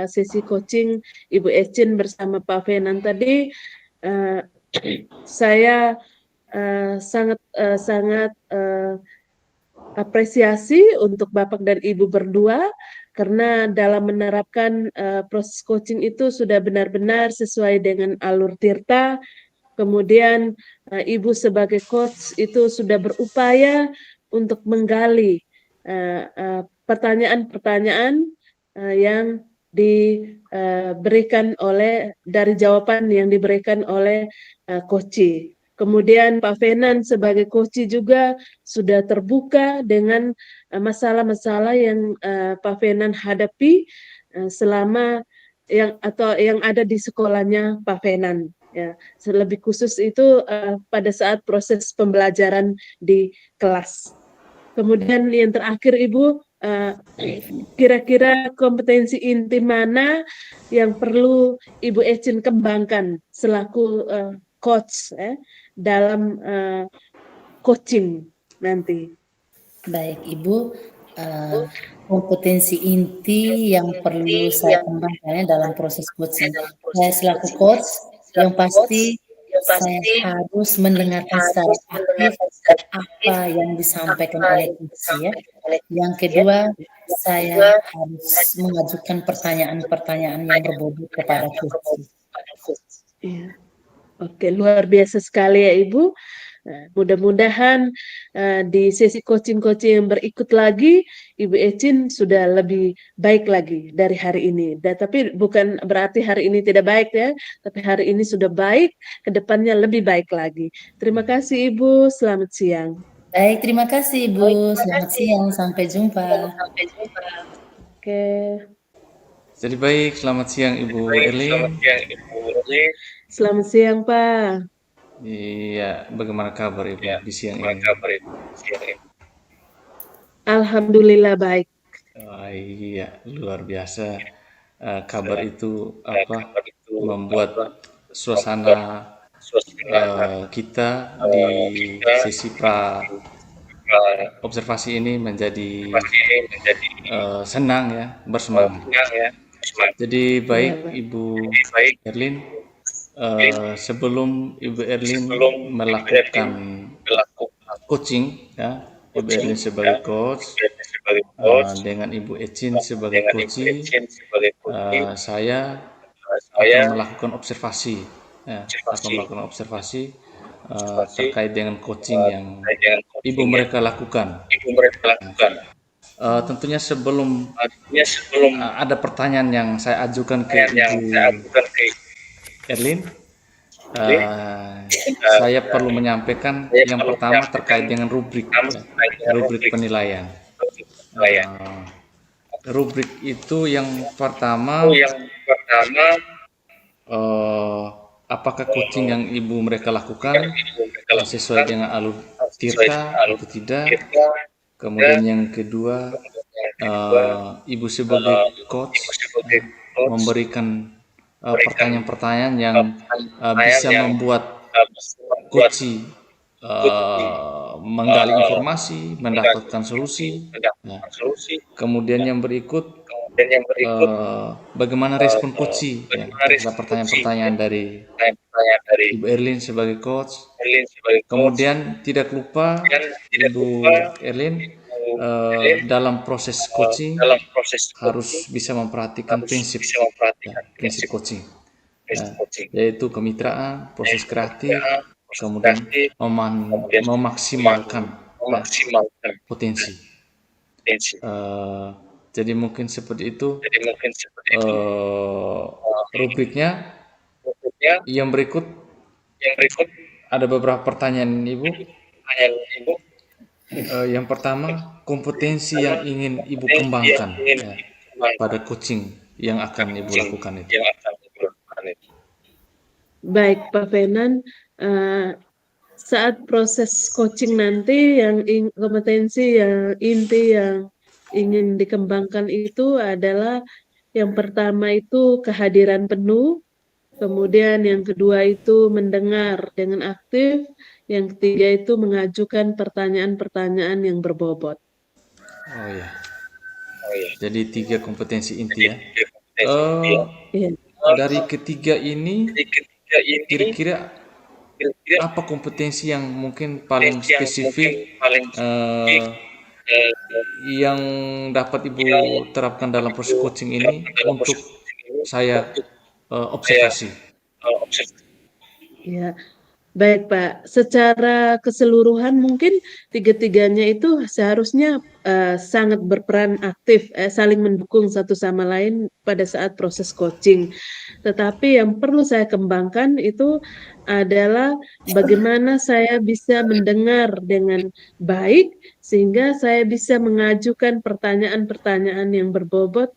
sesi coaching Ibu Ecin bersama Pak Fenan tadi, saya sangat apresiasi untuk Bapak dan Ibu berdua karena dalam menerapkan proses coaching itu sudah benar-benar sesuai dengan alur Tirta. Kemudian Ibu sebagai coach itu sudah berupaya untuk menggali pertanyaan-pertanyaan yang diberikan dari jawaban yang diberikan oleh Koci. Kemudian Pak Fenan sebagai Koci juga sudah terbuka dengan masalah-masalah yang Pak Fenan hadapi selama yang ada di sekolahnya Pak Fenan. Ya, lebih khusus itu pada saat proses pembelajaran di kelas. Kemudian yang terakhir Ibu, kira-kira kompetensi inti mana yang perlu Ibu Ecin kembangkan selaku coach dalam coaching nanti? Baik, Ibu, kompetensi inti yang perlu saya kembangkan dalam proses coaching. Saya selaku coach, yang pasti saya harus mendengarkan secara aktif apa yang disampaikan oleh coach ya. Yang kedua, saya harus mengajukan pertanyaan-pertanyaan yang berbobot kepada coach. Iya. Oke, luar biasa sekali ya Ibu. Nah, mudah-mudahan di sesi coaching-coaching yang berikut lagi, Ibu Ecin sudah lebih baik lagi dari hari ini. Tapi bukan berarti hari ini tidak baik ya, tapi hari ini sudah baik, kedepannya lebih baik lagi. Terima kasih Ibu, selamat siang. Baik, terima kasih Ibu. Selamat siang, sampai jumpa. Oke. Jadi baik, selamat siang Ibu Erlin. Selamat siang Pak. Iya, bagaimana kabar Ibu di siang ini? Alhamdulillah baik. Iya, luar biasa. Kabar itu membuat suasana kita di sesi observasi ini menjadi senang ya, bersemangat. Jadi baik Ibu Erlin, sebelum Ibu Erlin melakukan coaching ya, Ibu Erlin sebagai coach dengan Ibu Ecin sebagai coach, saya akan melakukan observasi ya, terkait dengan coaching yang Ibu mereka lakukan. Tentunya sebelum ada pertanyaan yang saya ajukan ke Ibu Erlin, saya perlu menyampaikan yang pertama terkait dengan rubrik penilaian. Rubrik itu yang pertama, apakah coaching yang Ibu mereka lakukan sesuai dengan alur Tirta atau tidak. Kemudian yang kedua, Ibu sebagai coach memberikan pertanyaan-pertanyaan yang bisa membuat coach menggali informasi, mendapatkan solusi. Nah, kemudian yang berikut, bagaimana respon coach ya, terhadap pertanyaan-pertanyaan dari Ibu Erlin sebagai coach. Kemudian tidak lupa Ibu Erlin dalam proses coaching harus bisa memperhatikan prinsip coaching, yaitu kemitraan, proses kreatif, kemudian memaksimalkan potensi. Jadi mungkin seperti itu rubriknya. Yang berikut ada beberapa pertanyaan Ibu. Yang pertama, kompetensi yang ingin Ibu kembangkan ya, pada coaching yang akan Ibu lakukan itu. Baik Pak Fenan, saat proses coaching nanti yang kompetensi yang inti yang ingin dikembangkan itu adalah yang pertama itu kehadiran penuh, kemudian yang kedua itu mendengar dengan aktif, yang ketiga itu mengajukan pertanyaan-pertanyaan yang berbobot. Oh ya, jadi 3 kompetensi inti ya. Iya. Dari ketiga ini, kira-kira apa kompetensi yang mungkin paling spesifik yang dapat Ibu terapkan dalam proses coaching ini untuk saya observasi? Ya, baik Pak. Secara keseluruhan mungkin tiga-tiganya itu seharusnya sangat berperan aktif, saling mendukung satu sama lain pada saat proses coaching. Tetapi yang perlu saya kembangkan itu adalah bagaimana saya bisa mendengar dengan baik sehingga saya bisa mengajukan pertanyaan-pertanyaan yang berbobot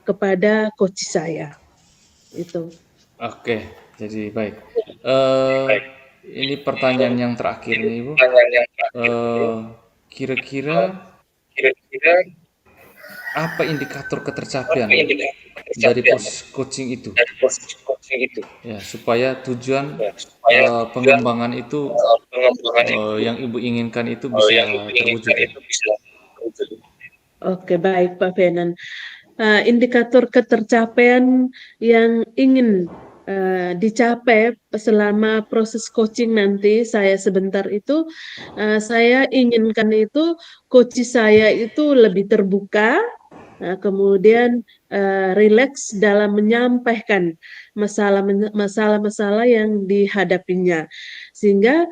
kepada coach saya. Itu. Oke, jadi baik. Ini pertanyaan yang terakhir nih Ibu. Kira-kira apa indikator ketercapaian dari proses coaching itu? Ya, supaya tujuan pengembangan itu yang Ibu inginkan itu bisa terwujud. Ya? Oke, baik Pak Fenan. Indikator ketercapaian yang ingin dicapai selama proses coaching nanti saya sebentar itu, saya inginkan itu coach saya itu lebih terbuka, kemudian rileks dalam menyampaikan masalah-masalah yang dihadapinya. Sehingga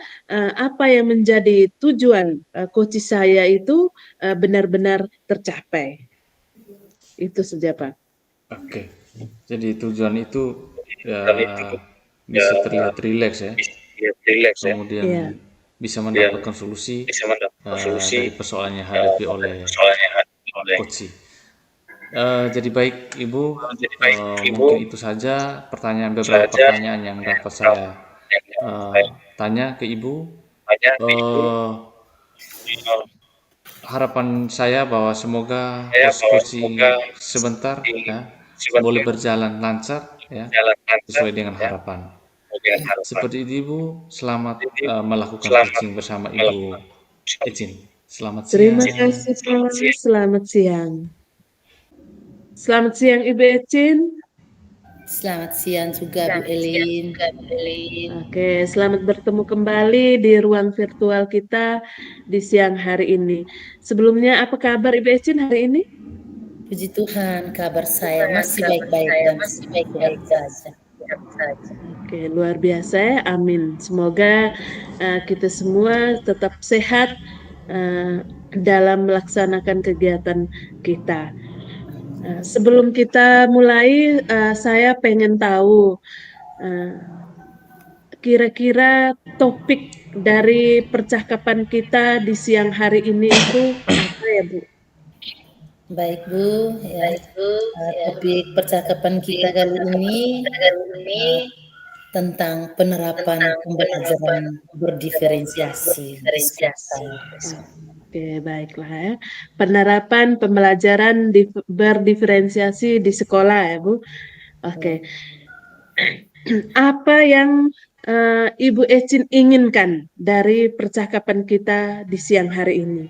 apa yang menjadi tujuan coach saya itu benar-benar tercapai. Itu saja Pak. Oke, jadi tujuan itu ya bisa terlihat rileks ya, kemudian bisa mendapatkan solusi dari persoalan yang hadapi oleh coach. Jadi baik Ibu, mungkin itu saja beberapa pertanyaan yang dapat saya tanya ke Ibu. Harapan saya bahwa semoga diskusi sebentar ya boleh berjalan lancar ya sesuai dengan harapan. Seperti itu Ibu, selamat melakukan coaching bersama Ibu Ecin. Selamat siang. Terima kasih Pak. Selamat siang. Selamat siang Ibu Ecin. Selamat siang juga Bu Elin. Oke, selamat bertemu kembali di ruang virtual kita di siang hari ini. Sebelumnya apa kabar Ibu Ecin hari ini? Puji Tuhan, kabar saya masih baik-baik dan baik-baik saja. Oke, luar biasa ya. Amin. Semoga kita semua tetap sehat dalam melaksanakan kegiatan kita. Sebelum kita mulai, saya pengen tahu kira-kira topik dari percakapan kita di siang hari ini itu apa ya Bu? Baik Bu, topik percakapan kita kali ini tentang penerapan pembelajaran berdiferensiasi di sekolah. Oke, baiklah ya. Penerapan pembelajaran berdiferensiasi di sekolah ya Bu. Oke. Apa yang Ibu Ecin inginkan dari percakapan kita di siang hari ini?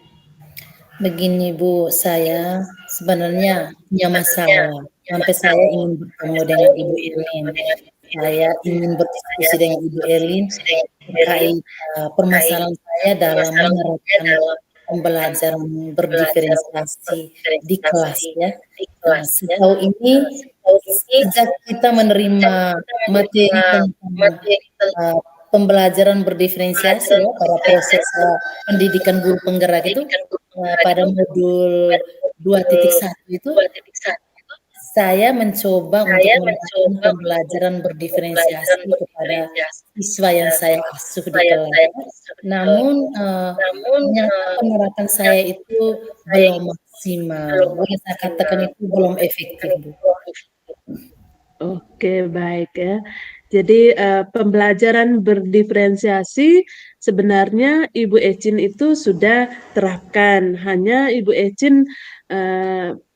Begini Bu, saya sebenarnya punya masalah. Sampai saya ingin bertemu dengan Ibu Elin. Saya ingin berdiskusi dengan Ibu Elin terkait permasalahan saya dalam menerapkan pembelajaran berdiferensiasi di kelas ya. Sejauh ini sejak kita menerima materi tentang pembelajaran berdiferensiasi ya pada proses pendidikan guru penggerak itu pada modul 2.1 itu saya mencoba untuk melakukan pembelajaran berdiferensiasi kepada siswa yang saya asuh di kelas. Namun ternyata penerapan saya itu belum maksimal. Boleh saya katakan itu belum efektif, Bu. Oke, baik ya. Jadi pembelajaran berdiferensiasi sebenarnya Ibu Ecin itu sudah terapkan, hanya Ibu Ecin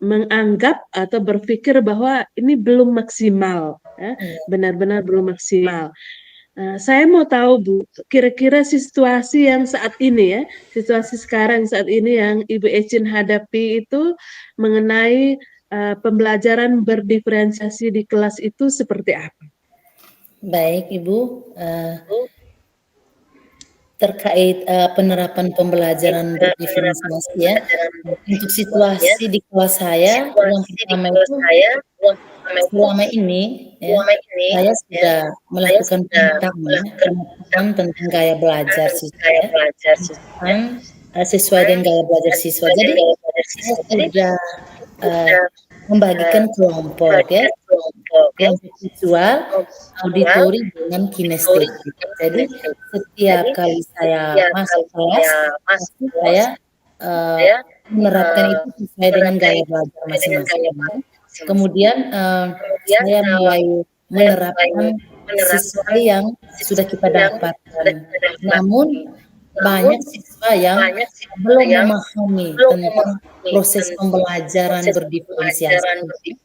menganggap atau berpikir bahwa ini belum maksimal, ya, benar-benar belum maksimal. Saya mau tahu Bu, kira-kira situasi yang saat ini ya, situasi sekarang saat ini yang Ibu Ecin hadapi itu mengenai pembelajaran berdiferensiasi di kelas itu seperti apa? Baik Ibu, terkait penerapan pembelajaran berdiferensiasi ya. Untuk situasi di kelas saya, yang pertama itu selama ini ya, saya sudah melakukan pemetaan tentang gaya belajar siswa ya, sesuai dengan gaya belajar siswa. Jadi saya sudah membagikan kelompok ya, kelompok visual, auditori dengan kinestetik. Jadi setiap kali saya masuk kelas, pasti saya menerapkan itu sesuai dengan gaya belajar masing-masing. Kemudian saya mulai menerapkan sesuai yang sudah kita dapatkan. Namun banyak siswa yang belum memahami tentang proses pembelajaran berdiferensiasi.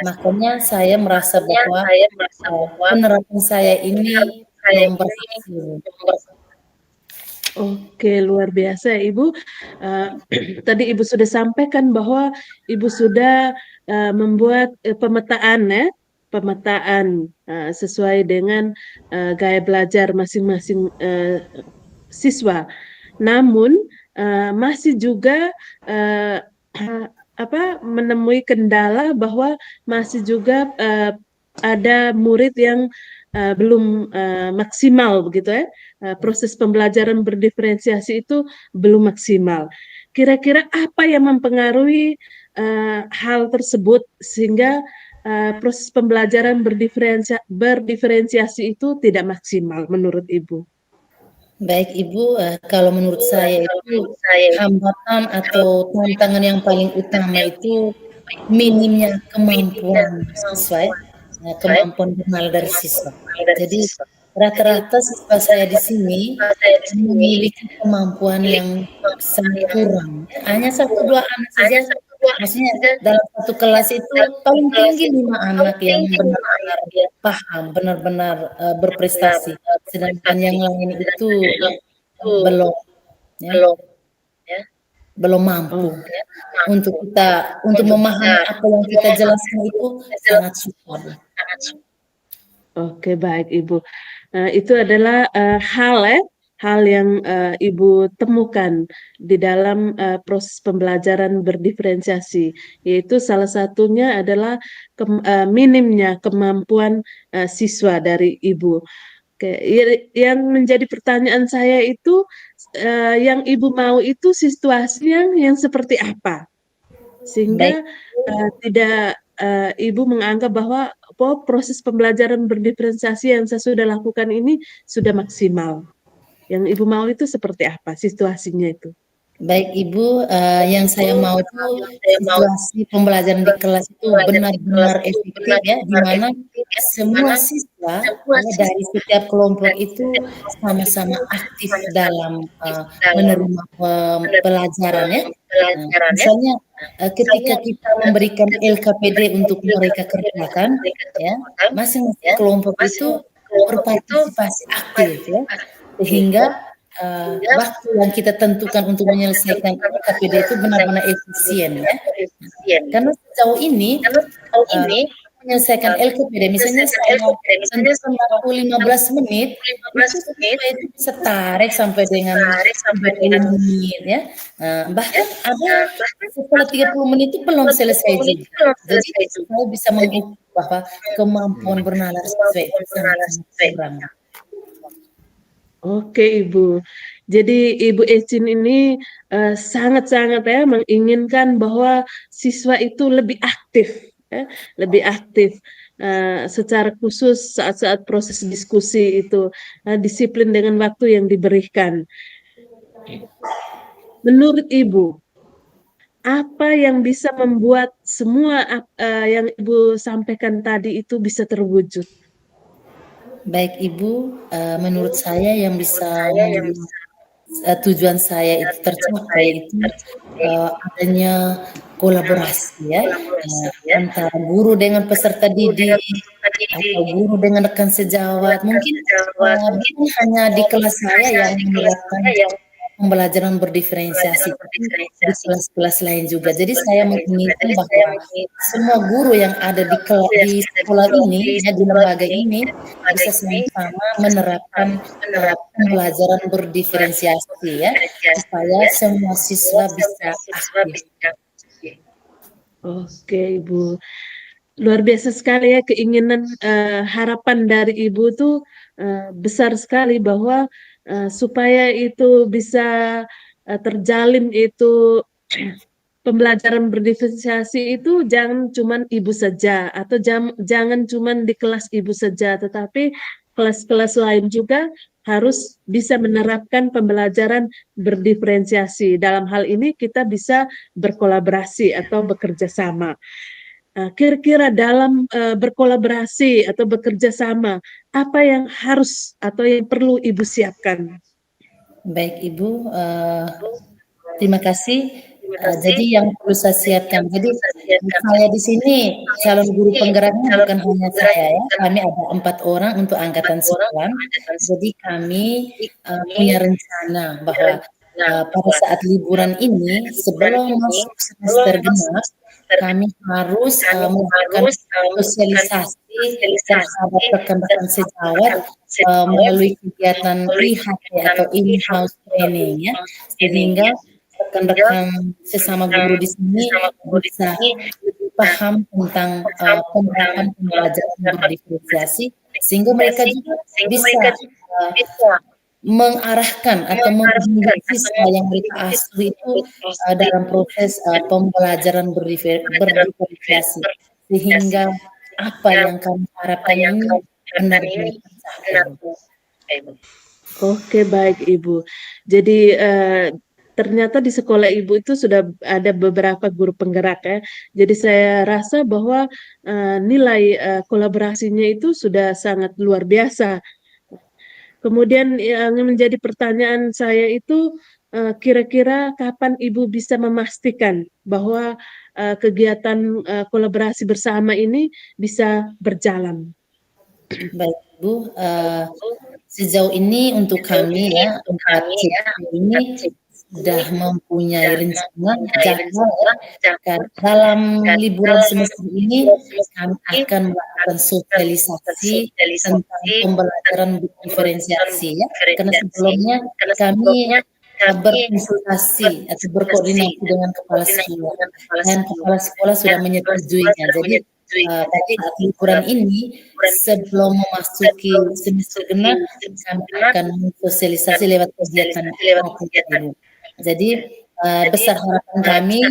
Makanya saya merasa bahwa penerapan saya ini belum berhasil. Oke, luar biasa ya Ibu. Tadi Ibu sudah sampaikan bahwa Ibu sudah membuat pemetaan ya, pemetaan sesuai dengan gaya belajar masing-masing siswa. Namun masih juga menemui kendala bahwa masih juga ada murid yang belum maksimal begitu ya. Proses pembelajaran berdiferensiasi itu belum maksimal. Kira-kira apa yang mempengaruhi hal tersebut sehingga proses pembelajaran berdiferensiasi itu tidak maksimal menurut Ibu? Baik Ibu, kalau menurut saya itu hambatan atau tantangan yang paling utama itu minimnya kemampuan siswa, kemampuan bernalar dari siswa. Jadi rata-rata siswa saya di sini memiliki kemampuan yang sangat kurang. Hanya 1-2 anak saja, maksudnya dalam satu kelas itu paling tinggi 5 anak yang benar-benar paham, benar-benar berprestasi, sedangkan yang lain itu belum ya, belum mampu ya. Untuk memahami apa yang kita jelaskan itu sangat susah. Oke, baik Ibu. Itu adalah hal yang Ibu temukan di dalam proses pembelajaran berdiferensiasi, yaitu salah satunya adalah minimnya kemampuan siswa dari Ibu. Oke, yang menjadi pertanyaan saya itu yang Ibu mau itu situasinya yang seperti apa? Sehingga tidak Ibu menganggap bahwa proses pembelajaran berdiferensiasi yang saya sudah lakukan ini sudah maksimal. Yang Ibu mau itu seperti apa situasinya itu? Baik Ibu, yang saya mau itu situasi pembelajaran di kelas itu benar-benar efektif ya, di mana semua siswa dari setiap kelompok itu sama-sama aktif dalam menerima pelajaran ya. Misalnya ketika kita memberikan LKPD untuk mereka kerjakan ya, masing-masing kelompok itu berpartisipasi aktif ya, sehingga waktu yang kita tentukan untuk menyelesaikan LKPD itu benar-benar efisien ya. Karena sejauh ini menyelesaikan LKPD misalnya saya tentukan waktu 15 menit, itu bisa tarik sampai dengan 30 menit ya. Bahkan ada setelah 30 menit itu belum selesai juga. Jadi saya bisa mengukur bahwa kemampuan bernalar siswa itu sangat kurang. Oke Ibu, jadi Ibu Ecin ini sangat-sangat ya menginginkan bahwa siswa itu lebih aktif, ya, lebih aktif. Secara khusus saat-saat proses diskusi itu disiplin dengan waktu yang diberikan. Menurut Ibu, apa yang bisa membuat semua yang Ibu sampaikan tadi itu bisa terwujud? Baik Ibu, menurut saya yang bisa membuat tujuan saya itu tercapai itu adanya kolaborasi ya, antara guru dengan peserta didik atau guru dengan rekan sejawat. Mungkin bukan hanya di kelas saya yang menerapkan pembelajaran berdiferensiasi, tapi di kelas-kelas lain juga. Jadi saya menginginkan bahwa semua guru yang ada di sekolah ini, ya di lembaga ini, bisa sama-sama menerapkan pembelajaran berdiferensiasi ya, supaya semua siswa bisa aktif. Oke, Ibu. Luar biasa sekali ya keinginan, harapan dari Ibu tuh, besar sekali bahwa, supaya itu bisa, terjalin itu pembelajaran berdiferensiasi itu jangan cuman Ibu saja atau jangan cuman di kelas Ibu saja, tetapi kelas-kelas lain juga harus bisa menerapkan pembelajaran berdiferensiasi. Dalam hal ini kita bisa berkolaborasi atau bekerja sama. Kira-kira dalam, berkolaborasi atau bekerja sama, apa yang harus atau yang perlu Ibu siapkan? Baik Ibu, terima kasih. Jadi yang perlu saya siapkan, jadi saya di sini calon guru penggeraknya bukan hanya saya ya, kami ada 4 orang untuk angkatan 9. Jadi kami punya rencana bahwa pada saat liburan ini sebelum masuk semester genap, kami harus melakukan sosialisasi terhadap rekan-rekan sejawat melalui kegiatan IHT atau in-house training ya, sehingga rekan-rekan sesama guru di sini bisa lebih paham tentang penerapan pembelajaran berdiferensiasi, sehingga mereka juga bisa mengarahkan atau membimbing siswa yang mereka asuh itu dalam proses pembelajaran berdiferensiasi, sehingga apa yang kami harapkan ini benar-benar tercapai. Oke, baik Ibu. Jadi, ternyata di sekolah Ibu itu sudah ada beberapa guru penggerak ya. Jadi saya rasa bahwa, nilai, kolaborasinya itu sudah sangat luar biasa. Kemudian yang menjadi pertanyaan saya itu, kira-kira kapan Ibu bisa memastikan bahwa, kegiatan, kolaborasi bersama ini bisa berjalan? Baik Ibu, sejauh ini untuk kami ya, 4 CP ini sudah mempunyai rencana jadwal ya, dalam liburan semester ini kami akan melakukan sosialisasi tentang pembelajaran diferensiasi ya, karena sebelumnya kami berkonsultasi atau berkoordinasi dengan kepala sekolah, dan kepala sekolah sudah menyetujuinya. Jadi pada saat liburan ini sebelum memasuki semester genap kami akan sosialisasi lewat kegiatan APK. Jadi besar harapan kami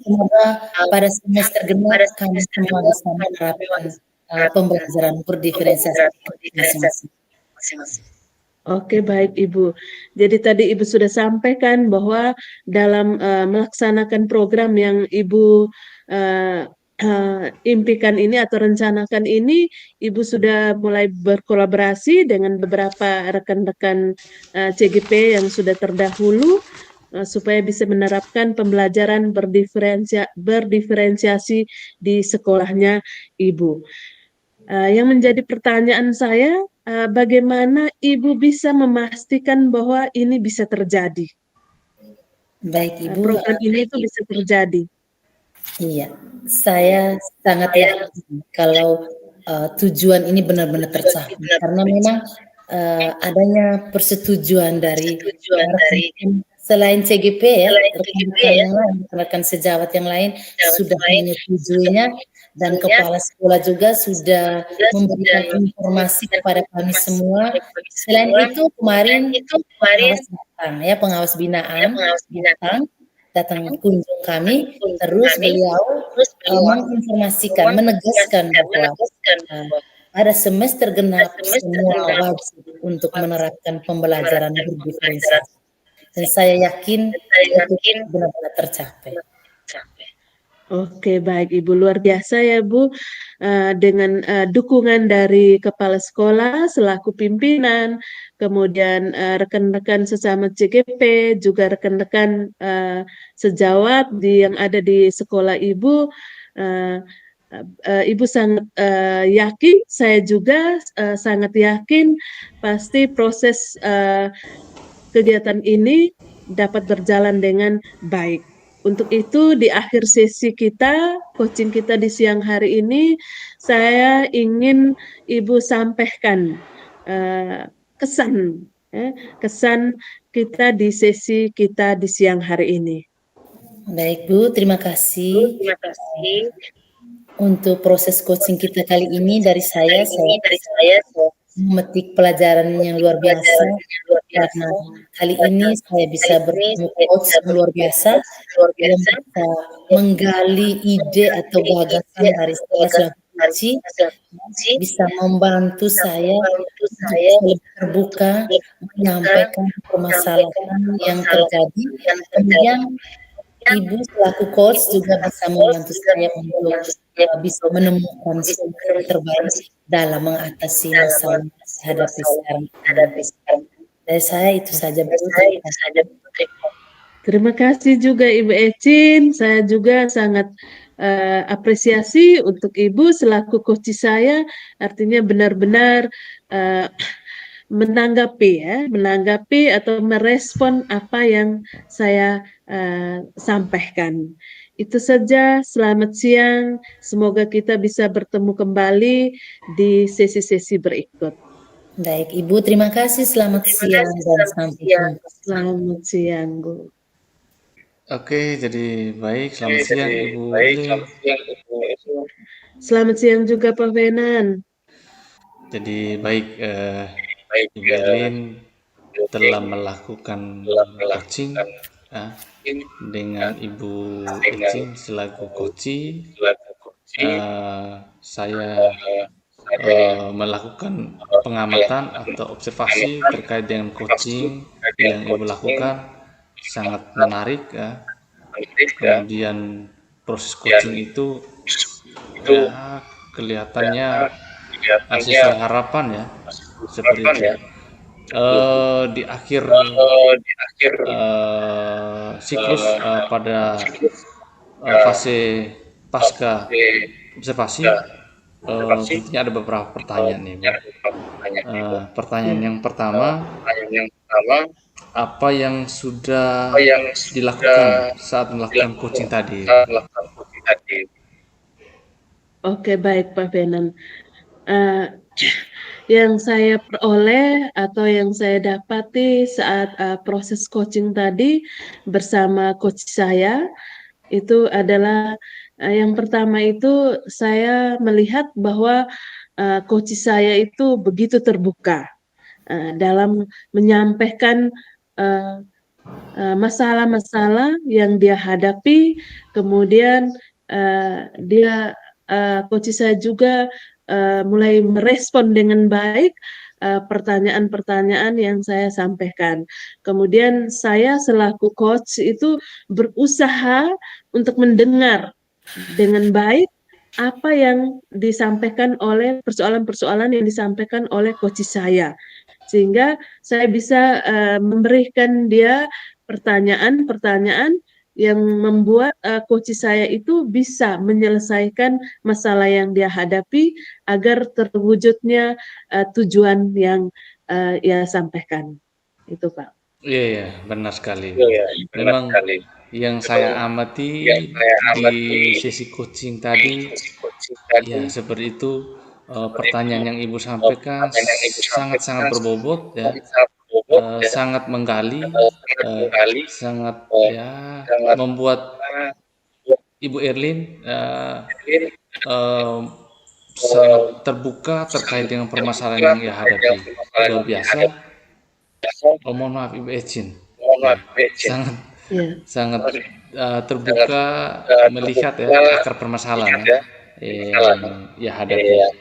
semoga pada semester genap kami semua bisa menerapkan pembelajaran berdiferensiasi masing-masing. Oke, baik Ibu. Jadi tadi Ibu sudah sampaikan bahwa dalam, melaksanakan program yang Ibu, impikan ini atau rencanakan ini, Ibu sudah mulai berkolaborasi dengan beberapa rekan-rekan, CGP yang sudah terdahulu, supaya bisa menerapkan pembelajaran berdiferensiasi di sekolahnya Ibu. Yang menjadi pertanyaan saya, bagaimana Ibu bisa memastikan bahwa ini bisa terjadi? Baik Ibu, Program ini itu bisa terjadi. iya, saya sangat yakin kalau tujuan ini benar-benar tercapai karena memang adanya persetujuan dari selain CGP ya, rekan-rekan yang lain, rekan sejawat yang lain sudah menyetujuinya, dan kepala sekolah juga sudah memberikan informasi kepada kami semua. Selain itu kemarin pengawas datang ya, pengawas binaan datang kunjung kami, terus beliau menginformasikan, menegaskan bahwa pada semester genap semua wajib untuk menerapkan pembelajaran berdiferensiasi. Dan saya yakin itu benar-benar tercapai. Oke, baik Ibu, luar biasa ya Bu, dengan dukungan dari kepala sekolah selaku pimpinan, kemudian rekan-rekan sesama CGP, juga rekan-rekan sejawat yang ada di sekolah Ibu, uh, Ibu sangat yakin, saya juga sangat yakin pasti proses kegiatan ini dapat berjalan dengan baik. Untuk itu di akhir sesi kita, coaching kita di siang hari ini, saya ingin Ibu sampaikan kesan, kesan kita di sesi kita di siang hari ini. Baik Bu, terima kasih. Untuk proses coaching kita kali ini dari saya memetik pelajaran yang luar biasa karena kali ini saya bisa bertemu coach yang luar biasa yang bisa menggali ide atau gagasan dari saya selaku coach, bisa membantu saya untuk lebih terbuka menyampaikan permasalahan yang terjadi. Kemudian Ibu selaku coach juga bisa membantu saya untuk bisa menemukan solusi terbaik dalam mengatasi masalah yang dihadapi sekarang. Dari saya itu saja Bu. Terima kasih juga Ibu Ecin. Saya juga sangat apresiasi untuk Ibu selaku coach saya. Artinya benar-benar menanggapi atau merespon apa yang saya sampaikan. Itu saja, selamat siang. Semoga kita bisa bertemu kembali di sesi-sesi berikut. Baik, Ibu, terima kasih. Selamat siang dan sampai jumpa. Selamat siang, Bu. Oke, jadi baik. Selamat siang Ibu Erlin. Selamat siang juga Pak Venan. Jadi baik, Ibu Erlin telah melakukan coaching dengan Ibu Ecin selaku coaching. Saya melakukan pengamatan atau observasi terkait dengan coaching yang Ibu lakukan, sangat menarik ya. Kemudian proses coaching itu ya kelihatannya sesuai harapan ya, seperti itu. Di akhir siklus pada fase pasca observasi, tentunya ada beberapa pertanyaan nih, Bu. Pertanyaan yang pertama, apa yang sudah dilakukan saat melakukan coaching tadi? Oke, baik Pak Venan. Yang saya peroleh atau yang saya dapati saat proses coaching tadi bersama coach saya itu adalah yang pertama itu saya melihat bahwa coach saya itu begitu terbuka dalam menyampaikan masalah-masalah yang dia hadapi, kemudian coach saya juga mulai merespon dengan baik pertanyaan-pertanyaan yang saya sampaikan. Kemudian saya selaku coach itu berusaha untuk mendengar dengan baik apa yang disampaikan oleh persoalan-persoalan yang disampaikan oleh coach saya, sehingga saya bisa memberikan dia pertanyaan-pertanyaan yang membuat coach saya itu bisa menyelesaikan masalah yang dia hadapi agar terwujudnya tujuan yang ia sampaikan. Itu Pak. Iya, benar sekali. Memang yang saya amati di sesi coaching tadi, ya seperti itu. Pertanyaan yang Ibu sampaikan sangat-sangat berbobot ya, sangat menggali, sangat ya membuat Ibu Erlin sangat terbuka terkait dengan permasalahan yang ia hadapi. Luar biasa. Mohon maaf Ibu Ecin, sangat terbuka melihat ya akar permasalahan yang ia hadapi.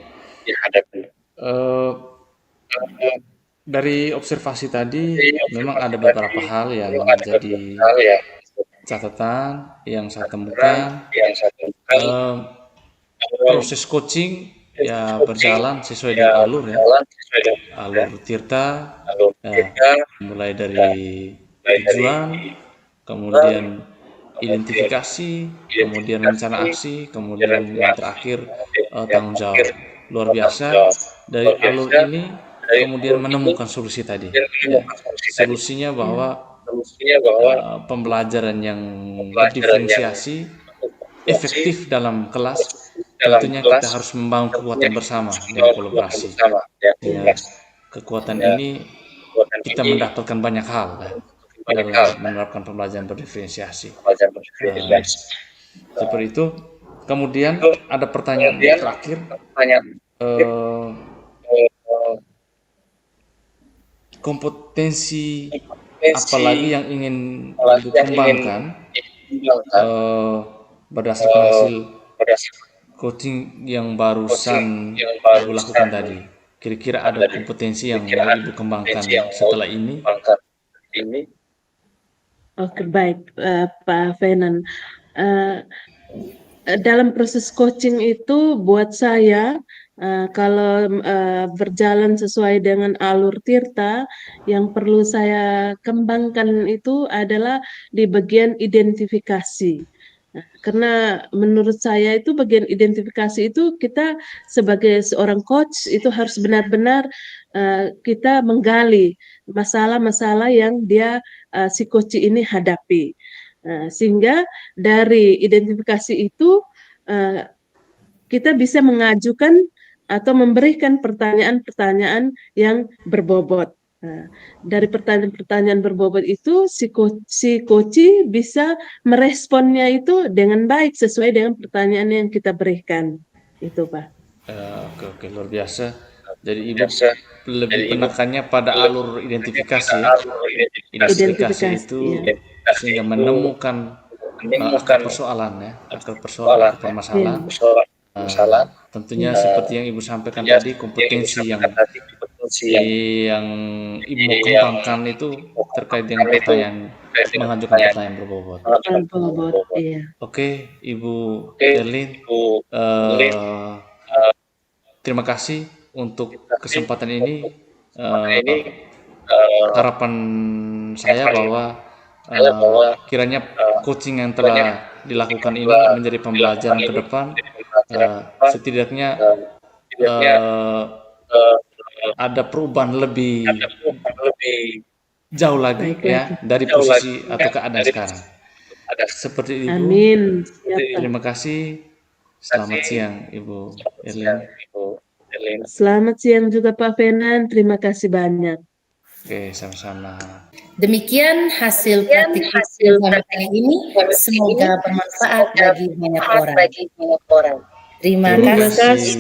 Dari observasi tadi memang ada beberapa hal yang menjadi catatan yang saya temukan. Eh, proses coaching ya berjalan sesuai dengan alur ya, alur Tirta, mulai dari tujuan, kemudian identifikasi, kemudian rencana aksi, kemudian yang terakhir tanggung jawab. Luar biasa, dari alur ini kemudian menemukan solusi tadi. Ya. Solusinya bahwa pembelajaran yang berdiferensiasi efektif dalam kelas, tentunya kita harus membangun kekuatan bersama dan kolaborasi. Sehingga kekuatan ini kita mendapatkan banyak hal kan, dalam menerapkan pembelajaran berdiferensiasi. Seperti itu. Kemudian ada pertanyaan terakhir. Kompetensi apalagi yang ingin dikembangkan berdasarkan hasil coaching yang barusan Ibu lakukan tadi? Kira-kira ada kompetensi yang mau Ibu kembangkan setelah ini? Oke, baik, Pak Venan. Dalam proses coaching itu buat saya, kalau berjalan sesuai dengan alur Tirta, yang perlu saya kembangkan itu adalah di bagian identifikasi. Karena menurut saya itu bagian identifikasi itu kita sebagai seorang coach itu harus benar-benar kita menggali masalah-masalah yang si coach ini hadapi. Sehingga dari identifikasi itu kita bisa mengajukan atau memberikan pertanyaan-pertanyaan yang berbobot. Dari pertanyaan-pertanyaan berbobot itu si coach bisa meresponnya itu dengan baik sesuai dengan pertanyaan yang kita berikan. Itu, Pak. Oke, luar biasa. Jadi Ibu lebih penekannya pada alur identifikasi. Identifikasi itu sehingga menemukan akar persoalan ya, akar permasalahan. Tentunya seperti yang Ibu sampaikan tadi, kompetensi yang Ibu mau kembangkan itu terkait dengan mengajukan pertanyaan berbobot. Oke, Ibu Erlin, terima kasih untuk kesempatan ini. Harapan saya bahwa kiranya coaching yang telah dilakukan ini menjadi pembelajaran ke depan. Setidaknya ada perubahan lebih jauh lagi ya dari posisi atau keadaan sekarang. Seperti itu. Amin. Terima kasih. Selamat siang, Ibu Erlin. Selamat siang juga Pak Venan. Terima kasih banyak. Oke, sama-sama. Demikian hasil praktik kali ini. Semoga bermanfaat bagi banyak orang. Terima kasih.